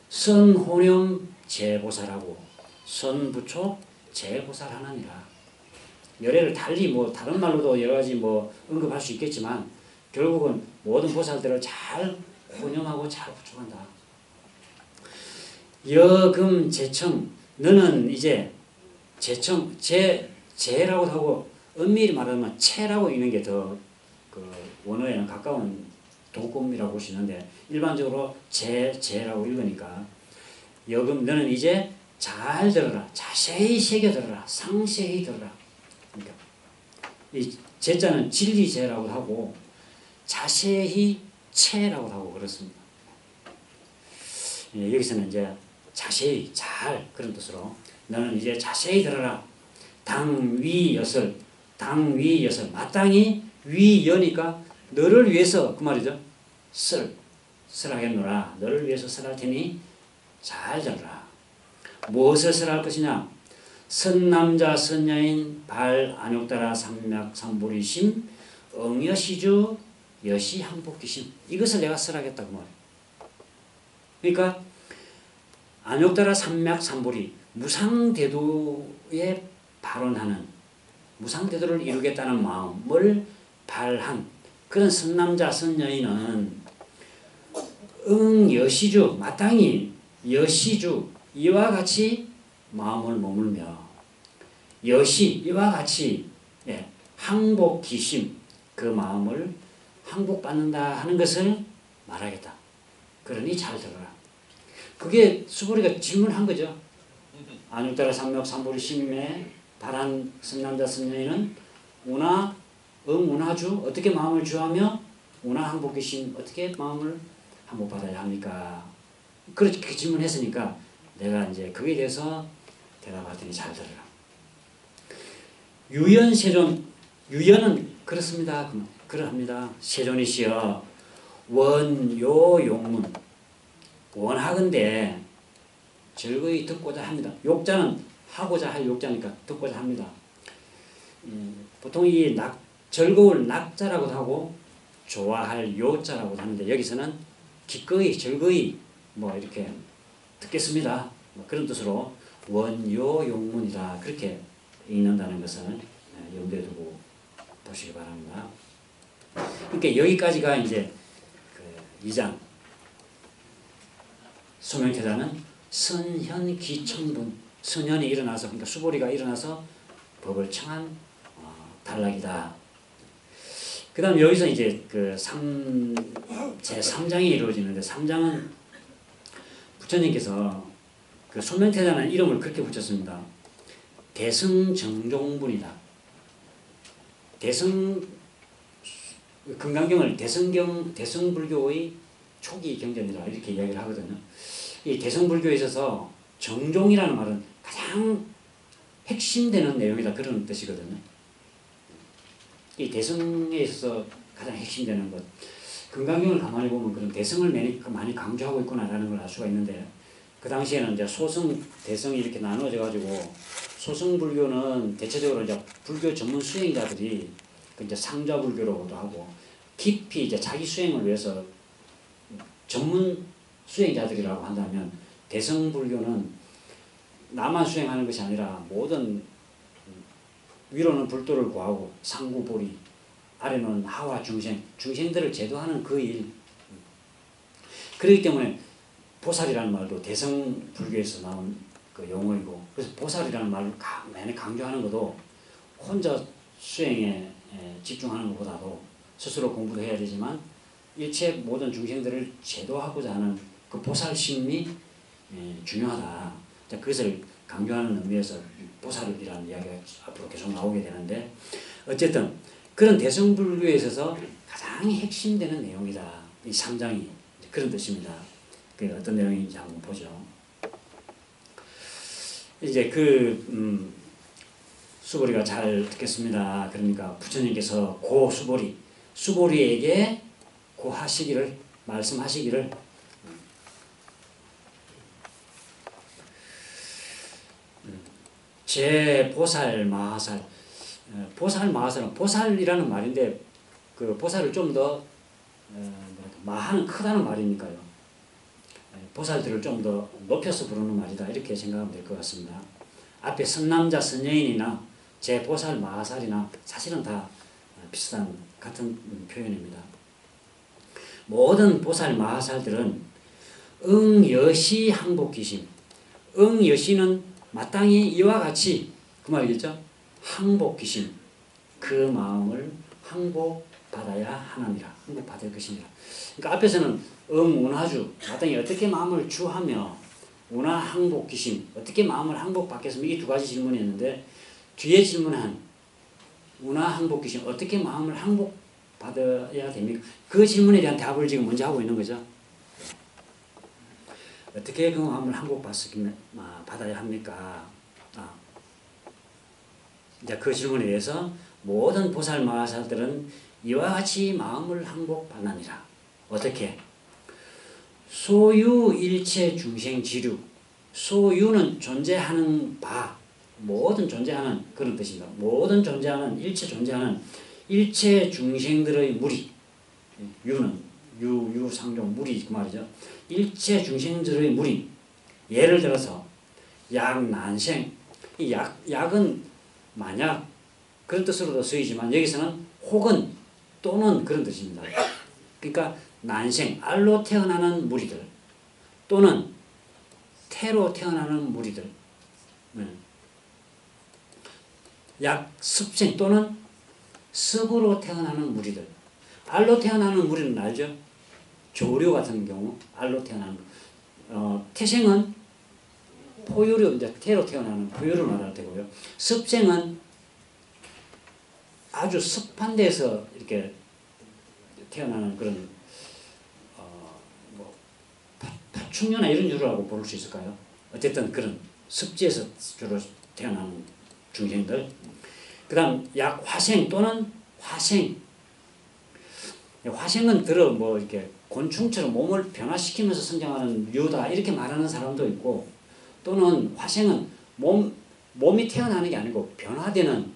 선혼념 제보살하고 선부초 제보살하느니라. 열애를 달리 뭐 다른 말로도 여러 가지 뭐 언급할 수 있겠지만 결국은 모든 보살들을 잘 혼념하고 잘 부촉한다. 여금 제청 너는 이제 제청 제라고 하고 엄밀히 말하면 체라고 읽는 게 더 그 원어에는 가까운 도금이라고 볼 수 있는데 일반적으로 제라고 읽으니까 여금 너는 이제 잘 들어라. 자세히 새겨 들어라. 상세히 들어라. 그러니까 이 제자는 진리제라고 하고 자세히 체라고 하고 그렇습니다. 예, 여기서는 이제 자세히 잘 그런 뜻으로 너는 이제 자세히 들어라. 당위여설 당위여설 마땅히 위여니까 너를 위해서 그 말이죠. 설하겠노라. 너를 위해서 설할 테니 잘 들어라. 무엇을 설할 것이냐? 선남자 선여인 발 안욕따라 삼맥삼보리심 응여시주 여시항복기심 이것을 내가 설하겠다고 말이에요. 그러니까 안욕따라 삼맥삼보리 무상대도에 발언하는 무상대도를 이루겠다는 마음을 발한 그런 선남자 선여인은 여시주 마땅히 여시주 이와 같이 마음을 머물며 여시 이와 같이 예, 항복기심 그 마음을 항복받는다 하는 것을 말하겠다. 그러니 잘 들어라. 그게 수보리가 질문한 거죠. 안욕따라 삼맥삼보리 심에 발한 선남자 선여인은 운하 운하주 어떻게 마음을 주하며 운하 항복기심 어떻게 마음을 항복받아야 합니까? 그렇게 질문했으니까 내가 이제 거기에 대해서 대답할 테니 잘 들어라. 유연 세존 유연은 그렇습니다. 그러합니다. 세존이시여 원요 용문 원하건대 즐거이 듣고자 합니다. 욕자는 하고자 할 욕자니까 듣고자 합니다. 보통 이 즐거울 낙자라고도 하고 좋아할 요자라고도 하는데 여기서는 기꺼이 즐거이 뭐 이렇게 듣겠습니다. 뭐 그런 뜻으로 원요 용문이다 그렇게 읽는다는 것을 염두에 두고 보시기 바랍니다. 그러니까 여기까지가 이제 그 2장 소명태자는 선현기청분 선현이 일어나서 그러니까 수보리가 일어나서 법을 청한 단락이다. 그 다음 여기서 이제 그 제3장이 이루어지는데 3장은 부처님께서 그 소명태자는 이름을 그렇게 붙였습니다. 대승정종분이다. 금강경을 대승불교의 초기 경전이라 이렇게 이야기를 하거든요. 이 대승불교에 있어서 정종이라는 말은 가장 핵심되는 내용이다 그런 뜻이거든요. 이 대승에 있어서 가장 핵심되는 것. 금강경을 가만히 보면 그런 대승을 많이 강조하고 있구나라는 걸 알 수가 있는데 그 당시에는 이제 소승, 대승이 이렇게 나누어져 가지고 소승불교는 대체적으로 이제 불교 전문 수행자들이 이제 상좌불교로도 하고 깊이 이제 자기 수행을 위해서 전문 수행자들이라고 한다면 대승불교는 나만 수행하는 것이 아니라 모든 위로는 불도를 구하고 상구보리 아래는 하와 중생들을 제도하는 그 일. 그렇기 때문에 보살이라는 말도 대승불교에서 나온 그 용어이고 그래서 보살이라는 말을 많이 강조하는 것도 혼자 수행에 집중하는 것보다도 스스로 공부도 해야 되지만 일체 모든 중생들을 제도하고자 하는 그 보살심이 중요하다. 그것을 강조하는 의미에서 보살이라는 이야기가 앞으로 계속 나오게 되는데 어쨌든 그런 대승불교에 있어서 가장 핵심되는 내용이다. 이 3장이 그런 뜻입니다. 그 어떤 내용인지 한번 보죠. 이제 수보리가 잘 듣겠습니다. 그러니까 부처님께서 고 수보리에게 고하시기를 말씀하시기를 제 보살 마하살 보살 마하살은 보살이라는 말인데 그 보살을 좀 더 마하는 크다는 말이니까요. 보살들을 좀 더 높여서 부르는 말이다 이렇게 생각하면 될 것 같습니다. 앞에 선남자 선여인이나 제 보살 마하살이나 사실은 다 비슷한 같은 표현입니다. 모든 보살 마하살들은 응여시 항복기심 응여시는 마땅히 이와 같이 그 말이겠죠. 항복기심 그 마음을 항복받아야 하나니라 항복받을 것이니라. 그러니까 앞에서는 응운하주 마땅히 어떻게 마음을 주하며 운하 항복기심 어떻게 마음을 항복받겠습니까? 이 두 가지 질문이었는데 뒤에 질문한 운하 항복기심 어떻게 마음을 항복받아야 됩니까? 그 질문에 대한 답을 지금 먼저 하고 있는 거죠. 어떻게 그 마음을 항복받아야 합니까? 이제 그 질문에 대해서 모든 보살 마하살들은 이와 같이 마음을 항복받느니라. 어떻게? 소유 일체 중생 지류 소유는 존재하는 바 모든 존재하는 그런 뜻입니다. 모든 존재하는 일체 존재하는 일체 중생들의 무리 유는 유상종 무리 그 말이죠. 일체 중생들의 무리 예를 들어서 약난생 이 약은 만약 그런 뜻으로도 쓰이지만 여기서는 혹은 또는 그런 뜻입니다. 그러니까 난생 알로 태어나는 무리들 또는 태로 태어나는 무리들 약습생 또는 습으로 태어나는 무리들 알로 태어나는 무리는 알죠? 조류 같은 경우 알로 태어나는 태생은 포유류 이제 태로 태어나는 포유를 말할 테고요. 습생은 아주 습한 데서 이렇게 태어나는 그런 파충류나 이런 유라고 볼 수 있을까요? 어쨌든 그런 습지에서 주로 태어나는 중생들. 그다음 약화생 또는 화생. 화생은 이렇게 곤충처럼 몸을 변화시키면서 성장하는 류다 이렇게 말하는 사람도 있고 또는 화생은 몸이 태어나는 게 아니고 변화되는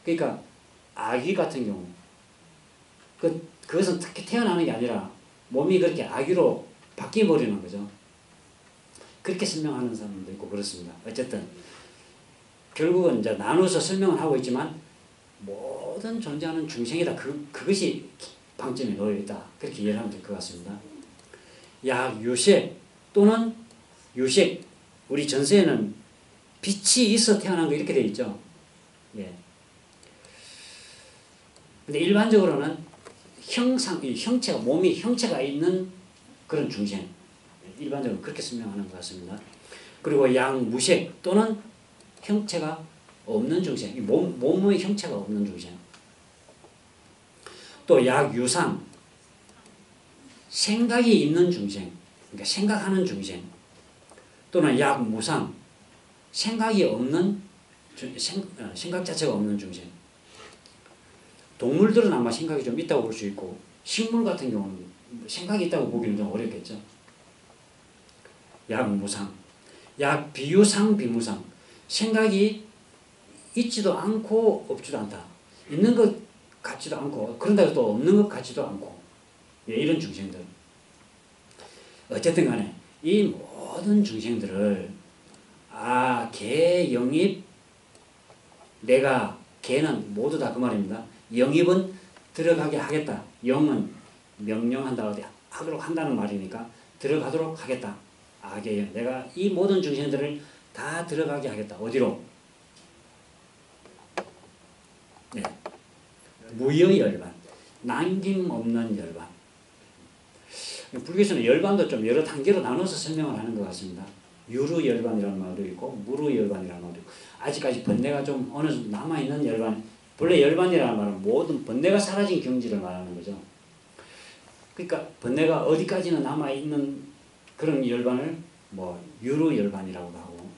그러니까 아기 같은 경우 그것은 특히 태어나는 게 아니라 몸이 그렇게 아기로 바뀌어버리는 거죠. 그렇게 설명하는 사람도 있고 그렇습니다. 어쨌든 결국은 이제 나눠서 설명을 하고 있지만 모든 존재하는 중생이다. 그것이 방점에 놓여 있다. 그렇게 이해하면 될 것 같습니다. 약유색 또는 유색 우리 전세에는 빛이 있어 태어난 거 이렇게 되어 있죠. 예. 근데 일반적으로는 형체가 몸이 형체가 있는 그런 중생 일반적으로 그렇게 설명하는 것 같습니다. 그리고 양무색 또는 형체가 없는 중생 몸의 형체가 없는 중생 또 약유상 생각이 있는 중생 그러니까 생각하는 중생 또는 약무상 생각이 없는 생각 자체가 없는 중생 동물들은 아마 생각이 좀 있다고 볼 수 있고 식물 같은 경우는 생각이 있다고 보기는 좀 어렵겠죠. 약무상 약비유상 비무상 생각이 있지도 않고 없지도 않다. 있는 것 같지도 않고 그런다고 또 없는 것 같지도 않고 예, 이런 중생들 어쨌든 간에 이 모든 중생들을 개 영입 내가 개는 모두 다 그 말입니다. 영입은 들어가게 하겠다. 영은 명령한다 하도록 한다는 말이니까 들어가도록 하겠다. 개영 내가 이 모든 중생들을 다 들어가게 하겠다. 어디로? 네. 무여 열반 남김없는 열반 불교에서는 열반도 좀 여러 단계로 나눠서 설명을 하는 것 같습니다. 유루 열반이라는 말도 있고 무루 열반이라는 말도 있고 아직까지 번뇌가 좀 어느 정도 남아있는 열반 본래 열반이라는 말은 모든 번뇌가 사라진 경지를 말하는 거죠. 그러니까 번뇌가 어디까지는 남아있는 그런 열반을 유루 열반이라고도 하고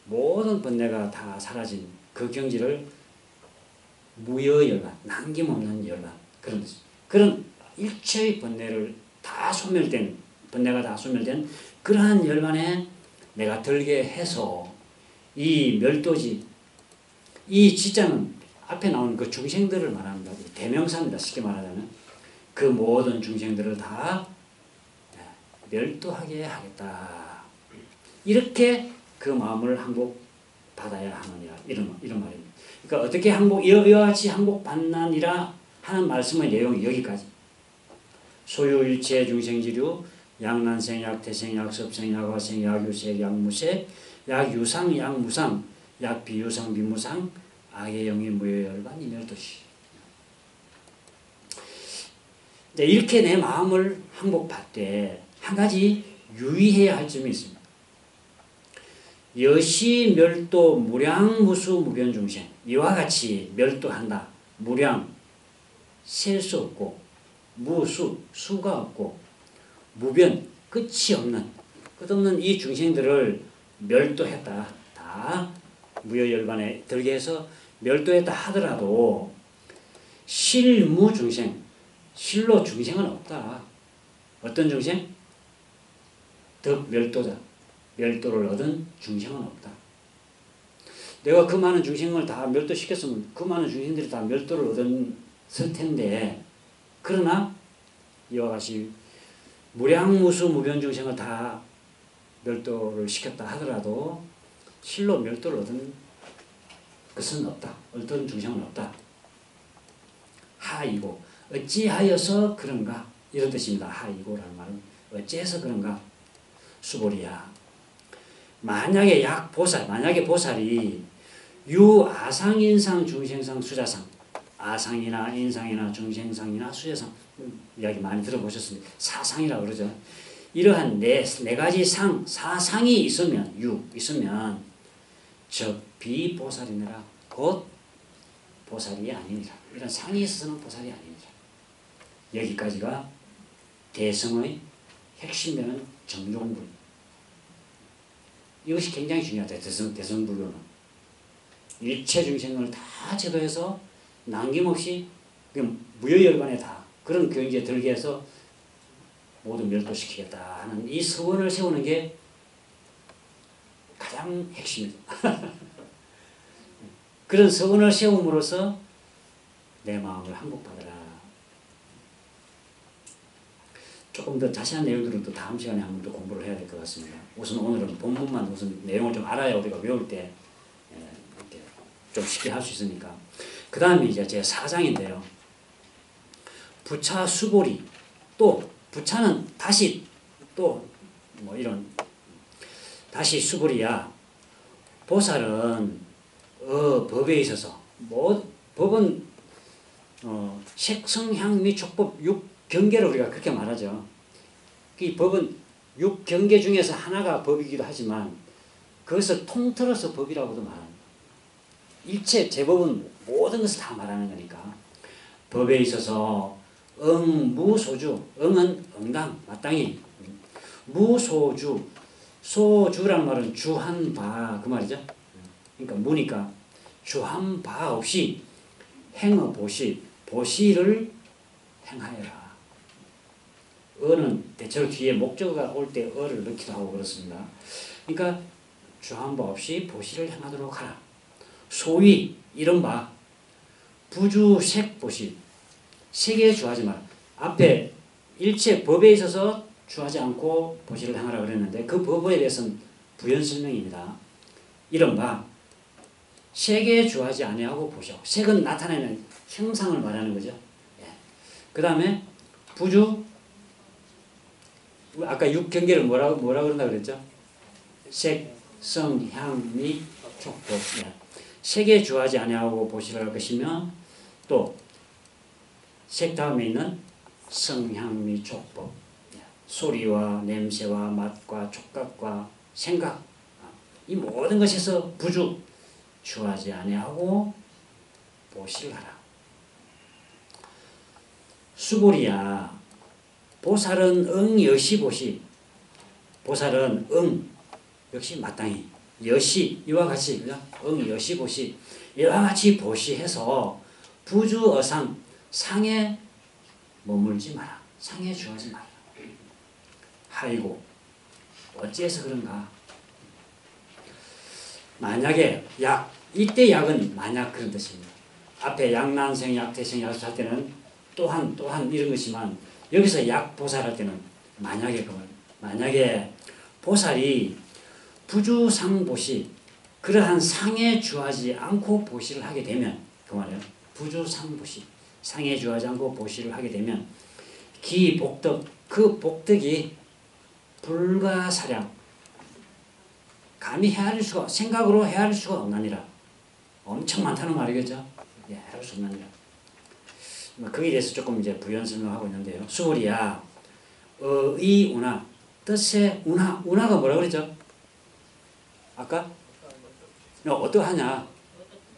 모든 번뇌가 다 사라진 그 경지를 무여열반, 남김없는 열반, 그런 일체의 번뇌를 다 소멸된, 번뇌가 다 소멸된 그러한 열반에 내가 들게 해서 이 멸도지, 이 지자는 앞에 나온 그 중생들을 말합니다. 대명사입니다. 쉽게 말하자면 그 모든 중생들을 다 멸도하게 하겠다. 이렇게 그 마음을 항복받아야 하느냐 이런 말입니다. 그러니까 어떻게 이와 같이 항복받나니라 하는 말씀의 내용이 여기까지. 소유일체 중생지류 약난생, 약태생, 약섭생, 약화생, 약유색, 약무색, 약유상, 약무상, 약비유상, 비무상, 악의 영이 무여열반 이멸도시. 이렇게 내 마음을 항복받되 한 가지 유의해야 할 점이 있습니다. 여시 멸도 무량 무수 무변 중생, 이와 같이 멸도한다. 무량, 셀 수 없고, 무수, 수가 없고, 무변, 끝없는 이 중생들을 멸도했다. 다 무여열반에 들게 해서 멸도했다 하더라도 실무 중생, 실로 중생은 없다. 어떤 중생? 덕멸도자, 멸도를 얻은 중생은 없다. 내가 그 많은 중생을 다 멸도시켰으면 그 많은 중생들이 다 멸도를 얻었을 텐데, 그러나 이와 같이 무량무수 무변 중생을 다 멸도를 시켰다 하더라도 실로 멸도를 얻은 것은 없다. 어떤 중생은 없다. 하이고 어찌하여서 그런가 이런 뜻입니다. 하이고라는 말은 어찌해서 그런가. 수보리야. 만약에 보살이 유아상 인상 중생상 수자상, 아상이나 인상이나 중생상이나 수자상 이야기 많이 들어보셨습니다. 사상이라고 그러죠. 이러한 네 가지 사상이 있으면 즉 비보살이니라 곧 보살이 아니니라. 이런 상이 있어서는 보살이 아니니라. 여기까지가 대성의 핵심되는 정종불. 이것이 굉장히 중요하다. 대성불교는 일체 중생을 다 제도해서 남김없이 무여열반에 다 그런 경지에 들게 해서 모두 멸도시키겠다 하는 이 서원을 세우는 게 가장 핵심입니다. 그런 서원을 세움으로써 내 마음을 항복받아라. 조금 더 자세한 내용들은 또 다음 시간에 한 번 더 공부를 해야 될 것 같습니다. 우선 오늘은 본문만 우선 내용을 좀 알아야 우리가 외울 때 이렇게 좀 쉽게 할 수 있으니까. 그 다음에 이제 제 4장인데요. 부차 수보리. 또 부차는 다시 또 뭐 이런 다시 수보리야. 보살은 법에 있어서 법은 색성향미 촉법 6경계를 우리가 그렇게 말하죠. 이 법은 6경계 중에서 하나가 법이기도 하지만 그것을 통틀어서 법이라고도 말합니다. 일체 제법은 모든 것을 다 말하는 거니까. 법에 있어서 무소주, 응은 응당, 마땅히, 무소주, 소주라는 말은 주한 바 그 말이죠. 그러니까 무니까 주한 바 없이 행어 보시를 행하여라. 어는 대체로 뒤에 목적어가 올 때 어를 넣기도 하고 그렇습니다. 그러니까 주한 바 없이 보시를 행하도록 하라. 소위 이른바 부주색 보시. 색에 주하지 마라. 앞에 일체 법에 있어서 주하지 않고 보시를 행하라 그랬는데 그 법에 대해서는 부연 설명입니다. 이른바 색에 주하지 아니하고 보시오. 색은 나타내는 형상을 말하는 거죠. 예. 그 다음에 부주, 아까 6경계를 뭐라 그런다 그랬죠? 색, 성, 향, 미, 촉법. 예. 색에 주하지 아니하고 보시라 할 것이며 또 색 다음에 있는 성, 향, 미, 촉법. 예. 소리와 냄새와 맛과 촉각과 생각 이 모든 것에서 부주 주하지 아니하고 보시를 하라. 수보리야. 보살은 여시 보시. 보살은 역시 마땅히 여시 이와 같이 그죠? 여시 보시 이와 같이 보시해서 부주어상 상에 머물지 마라. 상에 주하지 마라. 하이고 어찌해서 그런가? 만약에 이때 약은 만약 그런 뜻입니다. 앞에 약난생, 약태생, 약수할 때는 또한 이런 것이지만 여기서 약보살할 때는 만약에 보살이 부주상보시 그러한 상에 주하지 않고 보시를 하게 되면 그 말이에요. 부주상보시 상에 주하지 않고 보시를 하게 되면 기복덕 그 복덕이 불가사량 감히 헤아릴 수가 생각으로 헤아릴 수가 없나니라. 엄청 많다는 말이겠죠. 예, 헤아릴 수 없나니라. 거기에 대해서 조금 이제 부연 설명하고 있는데요. 수월이야 이 운하 뜻의 운하가 뭐라 그랬죠? 아까 어떠하냐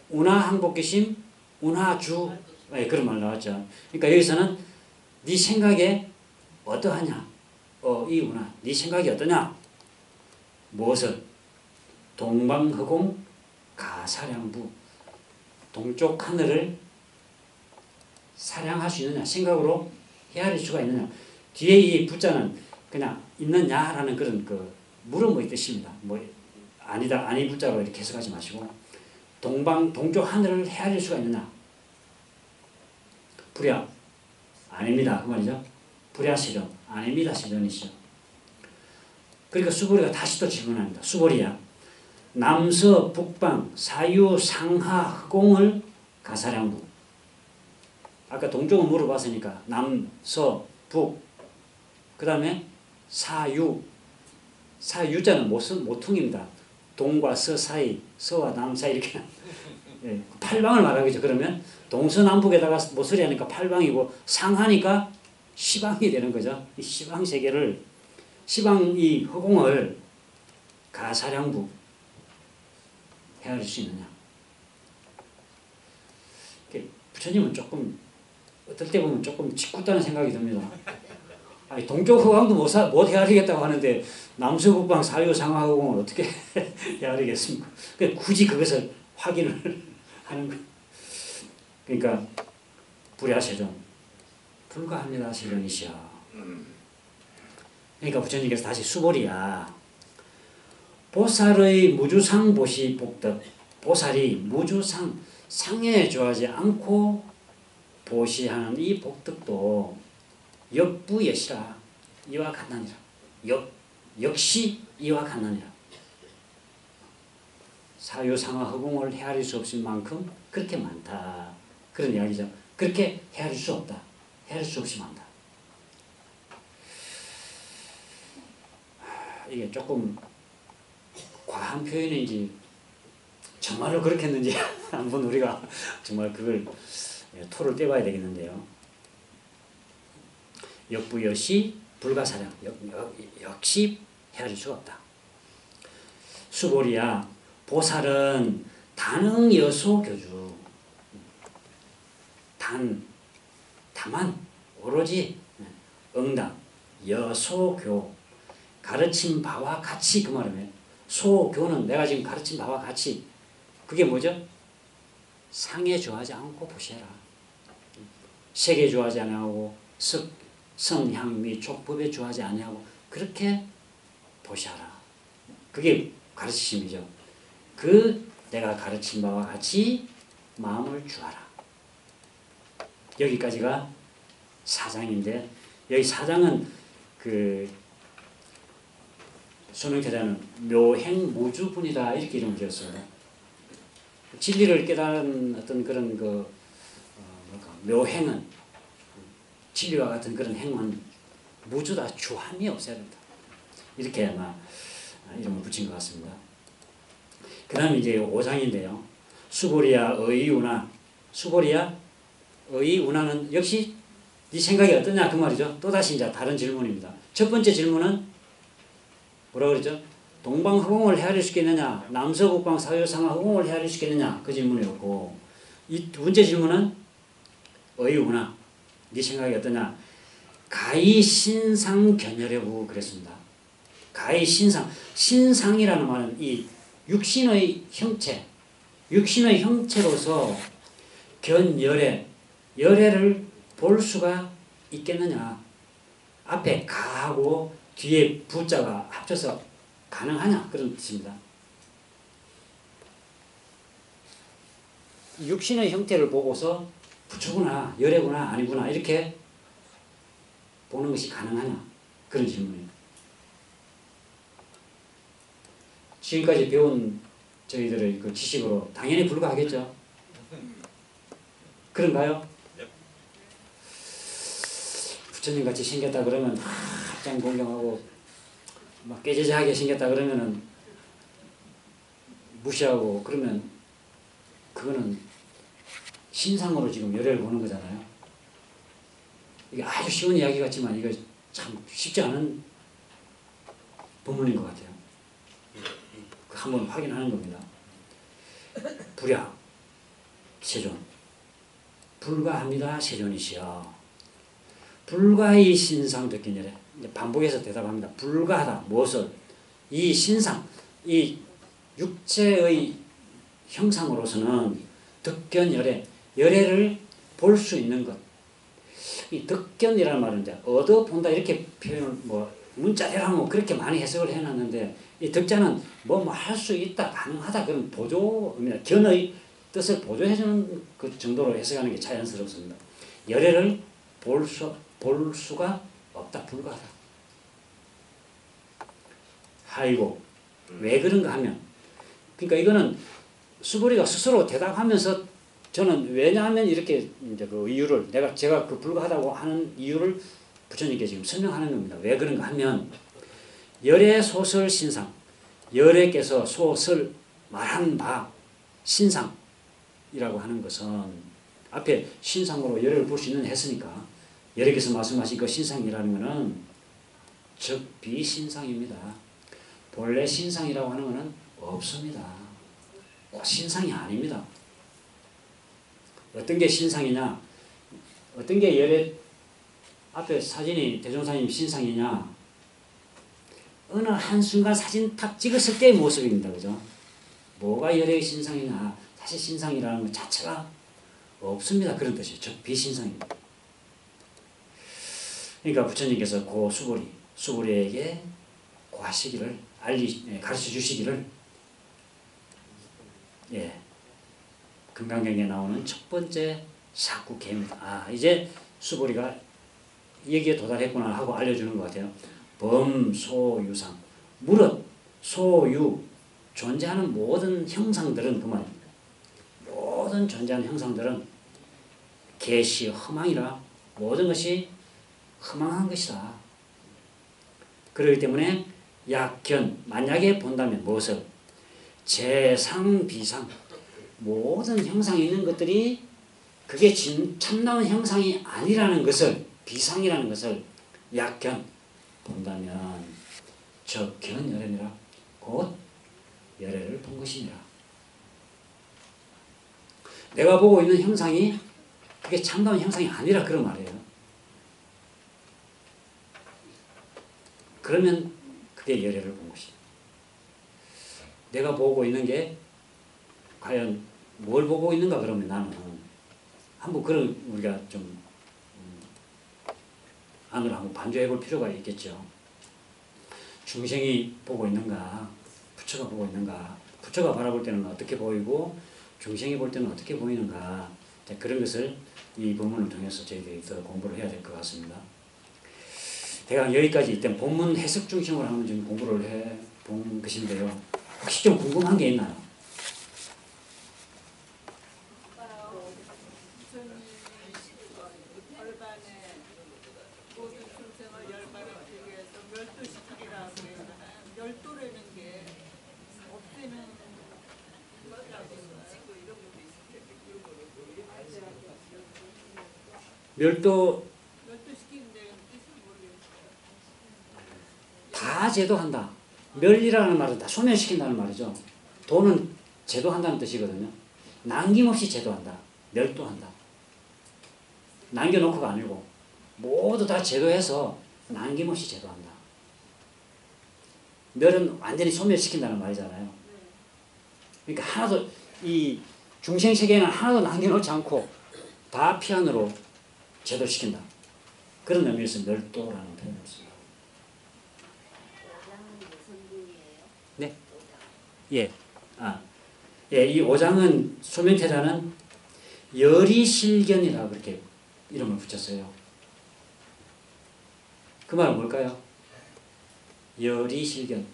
운하 항복기심 운하주 예, 그런 말 나왔죠. 그러니까 여기서는 네 생각에 어떠하냐 이 운하 네 생각이 어떠냐 무엇을 동방허공 가사량부 동쪽 하늘을 사량할 수 있느냐 생각으로 헤아릴 수가 있느냐 뒤에 이 부자는 그냥 있느냐라는 그런 그 물음의 뜻입니다. 뭐 아니다 아니 부자로 이렇게 해석하지 마시고 동쪽 하늘을 헤아릴 수가 있느냐 불야 아닙니다 그 말이죠. 불야 시련 아닙니다 시련이시죠. 그러니까 수보리가 다시 또 질문합니다. 수보리야 남서 북방 사유 상하 허공을 가사량부 아까 동쪽은 물어봤으니까 남서 북 그 다음에 사유자는 모퉁입니다. 동과 서 사이 서와 남 사이 이렇게 예, 팔방을 말하겠죠. 그러면 동서남북에다가 모서리 하니까 팔방이고 상하니까 시방이 되는 거죠. 이 시방 세계를 시방 이 허공을 가사량부 헤아릴 수 있느냐. 부처님은 조금 어떨 때 보면 조금 짓궂다는 생각이 듭니다. 아니, 동쪽 허공도 못 헤아리겠다고 하는데 남서북방 사유 상하 허공을 어떻게 헤아리겠습니까? 굳이 그것을 확인을 하는 거. 그러니까 불야세존 불가합니다 세존이시여. 그러니까 부처님께서 다시 수보리야 보살의 무주상 보시 복덕 보살이 무주상 상에 좋아하지 않고 보시하는 이 복덕도 역부여시라 이와 같나니라. 역시 이와 같나니라. 사유상하 허공을 헤아릴 수 없을 만큼 그렇게 많다. 그런 이야기죠. 그렇게 헤아릴 수 없다. 헤아릴 수 없이 많다. 이게 조금 과한 표현인지 정말로 그렇게 했는지 한번 우리가 정말 그걸 토를 떼봐야 되겠는데요. 역부여시 불가사량 역시 헤아릴 수가 없다. 수보리야 보살은 단응여소교주 다만 오로지 응당 여소교 가르친 바와 같이 그 말이에요. 소교는 내가 지금 가르친 바와 같이 그게 뭐죠? 상에 좋아하지 않고 보시라. 색에 좋아하지 아니하고 성향 및 족법에 좋아하지 아니하고 그렇게 보시라. 그게 가르치심이죠. 그 내가 가르친 바와 같이 마음을 주하라. 여기까지가 사장인데 여기 사장은 그 소명태자는 묘행무주분이다 이렇게 이름을 지었어요. 진리를 깨달은 어떤 그런 묘행은 진리와 같은 그런 행은 무주다 주함이 없어야 된다. 이렇게 아마 이름을 붙인 것 같습니다. 그 다음에 이제 5장인데요. 수보리야 의운하 수보리야 의운하는 역시 네 생각이 어떠냐 그 말이죠. 또다시 이제 다른 질문입니다. 첫 번째 질문은 뭐라고 그랬죠? 동방허공을 헤아릴 수 있겠느냐 남서북방 사유상하 허공을 헤아릴 수 있겠느냐 그 질문이었고 이 두 번째 질문은 의운하 네 생각이 어떠냐 가히 신상 견열해부 그랬습니다. 가히 신상 신상이라는 말은 이 육신의 형체, 육신의 형체로서 견열애, 열애를 볼 수가 있겠느냐. 앞에 가하고 뒤에 부자가 합쳐서 가능하냐 그런 뜻입니다. 육신의 형태를 보고서 부처구나 열애구나 아니구나 이렇게 보는 것이 가능하냐 그런 질문이에요. 지금까지 배운 저희들의 그 지식으로 당연히 불가하겠죠. 그런가요? 부처님같이 생겼다 그러면 합장 공경하고 막 깨재재하게 생겼다 그러면은 무시하고 그러면 그거는 신상으로 지금 열애를 보는 거잖아요. 이게 아주 쉬운 이야기 같지만 이거 참 쉽지 않은 본문인 것 같아요. 한번 확인하는 겁니다. 불약 세존 불가합니다. 세존이시여 불가의 신상 듣기니래. 반복해서 대답합니다. 불가하다. 무엇을? 이 신상, 이 육체의 형상으로서는 득견열애, 열애를 볼 수 있는 것. 이 득견이라는 말은 이제 얻어본다 이렇게 표현을 문자대로 하면 그렇게 많이 해석을 해놨는데 이 득자는 할 수 있다, 가능하다 그런 보조입니다. 견의 뜻을 보조해주는 그 정도로 해석하는 게 자연스럽습니다. 열애를 볼 수가 없다, 불가하다. 아이고 왜 그런가 하면 그러니까 이거는 수보리가 스스로 대답하면서 저는 왜냐하면 이렇게 이제 그 이유를 제가 그 불가하다고 하는 이유를 부처님께 지금 설명하는 겁니다. 왜 그런가 하면 열애 소설 신상 열애께서 소설 말한 바 신상이라고 하는 것은 앞에 신상으로 열애를 볼 수 있는 했으니까 열애께서 말씀하신 그 신상이라는 것은 즉 비신상입니다. 본래 신상이라고 하는 것은 없습니다. 신상이 아닙니다. 어떤 게 신상이냐? 어떤 게 열애 앞에 사진이 대종사님 신상이냐? 어느 한순간 사진 탁 찍었을 때의 모습입니다. 그죠? 뭐가 열애의 신상이냐? 사실 신상이라는 것 자체가 없습니다. 그런 뜻이죠. 비신상입니다. 그러니까 부처님께서 고 수보리에게 고하시기를 가르쳐 주시기를 금강경에 나오는 첫 번째 사구계입니다. 이제 수보리가 여기에 도달했구나 하고 알려주는 것 같아요. 범소유상 무릇 소유 존재하는 모든 형상들은 그 말입니다. 모든 존재하는 형상들은 계시 허망이라 모든 것이 허망한 것이다. 그렇기 때문에 약견 만약에 본다면 무엇을? 재상 비상 모든 형상이 있는 것들이 그게 참나온 형상이 아니라는 것을 비상이라는 것을 약견 본다면 적견열애니라 곧 열애를 본 것이니라. 내가 보고 있는 형상이 그게 참다운 형상이 아니라 그런 말이에요. 그러면 그게 열애를 본 것이다. 내가 보고 있는 게 과연 뭘 보고 있는가 그러면 나는 한번 그런 우리가 좀 안으로 한번 반조해 볼 필요가 있겠죠. 중생이 보고 있는가 부처가 보고 있는가 부처가 바라볼 때는 어떻게 보이고 중생이 볼 때는 어떻게 보이는가 그런 것을 이 본문을 통해서 저희들이 더 공부를 해야 될 것 같습니다. 대강 여기까지 일단 본문 해석 중심으로 한번 좀 공부를 해본 것인데요. 혹시 좀 궁금한 게 있나요? 다 제도한다. 멸이라는 말은 다 소멸시킨다는 말이죠. 도는 제도한다는 뜻이거든요. 남김없이 제도한다. 멸도한다. 남겨놓고가 아니고 모두 다 제도해서 남김없이 제도한다. 멸은 완전히 소멸시킨다는 말이잖아요. 그러니까 하나도 이 중생 세계에는 하나도 남겨놓지 않고 다 피안으로 제도시킨다. 그런 의미에서 멸도라는 표현을 씁니다. 네, 예, 이 오장은 소명태자는 열이실견이라고 그렇게 이름을 붙였어요. 그 말은 뭘까요? 열이실견,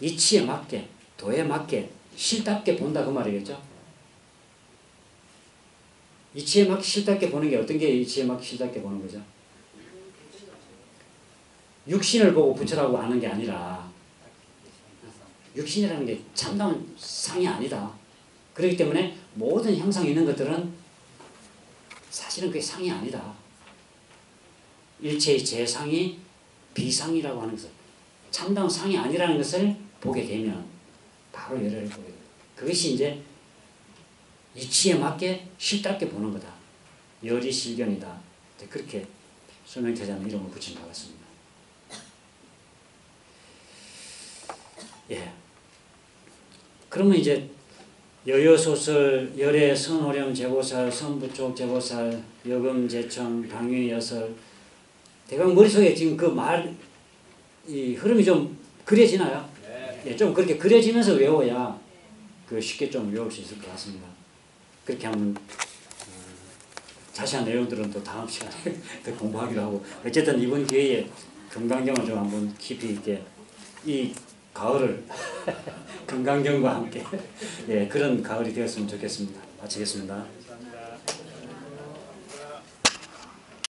이치에 맞게, 도에 맞게, 실답게 본다 그 말이겠죠. 이치에 맞게 실답게 보는 게 어떤 게 이치에 맞게 실답게 보는 거죠? 육신을 보고 부처라고 아는 게 아니라 육신이라는 게 참다운 상이 아니다. 그렇기 때문에 모든 형상이 있는 것들은 사실은 그게 상이 아니다. 일체의 재상이 비상이라고 하는 것을 참다운 상이 아니라는 것을 보게 되면 바로 열애를 보게 됩니다. 그것이 이제 이치에 맞게 실답게 보는 거다. 열이 실견이다. 그렇게 소명태자는 이름을 붙인 것 같습니다. 예. 그러면 이제 여여소설, 열애, 선호령 제보살, 선부촉 제보살, 여금제청, 당유여설 대강 머릿속에 지금 그 이 흐름이 좀 그려지나요? 네. 예, 좀 그렇게 그려지면서 외워야 그 쉽게 좀 외울 수 있을 것 같습니다. 그렇게 하면 자세한 내용들은 또 다음 시간에 더 공부하기로 하고 어쨌든 이번 기회에 금강경을 좀 한번 깊이 있게 이 가을을 금강경과 함께 예, 그런 가을이 되었으면 좋겠습니다. 마치겠습니다.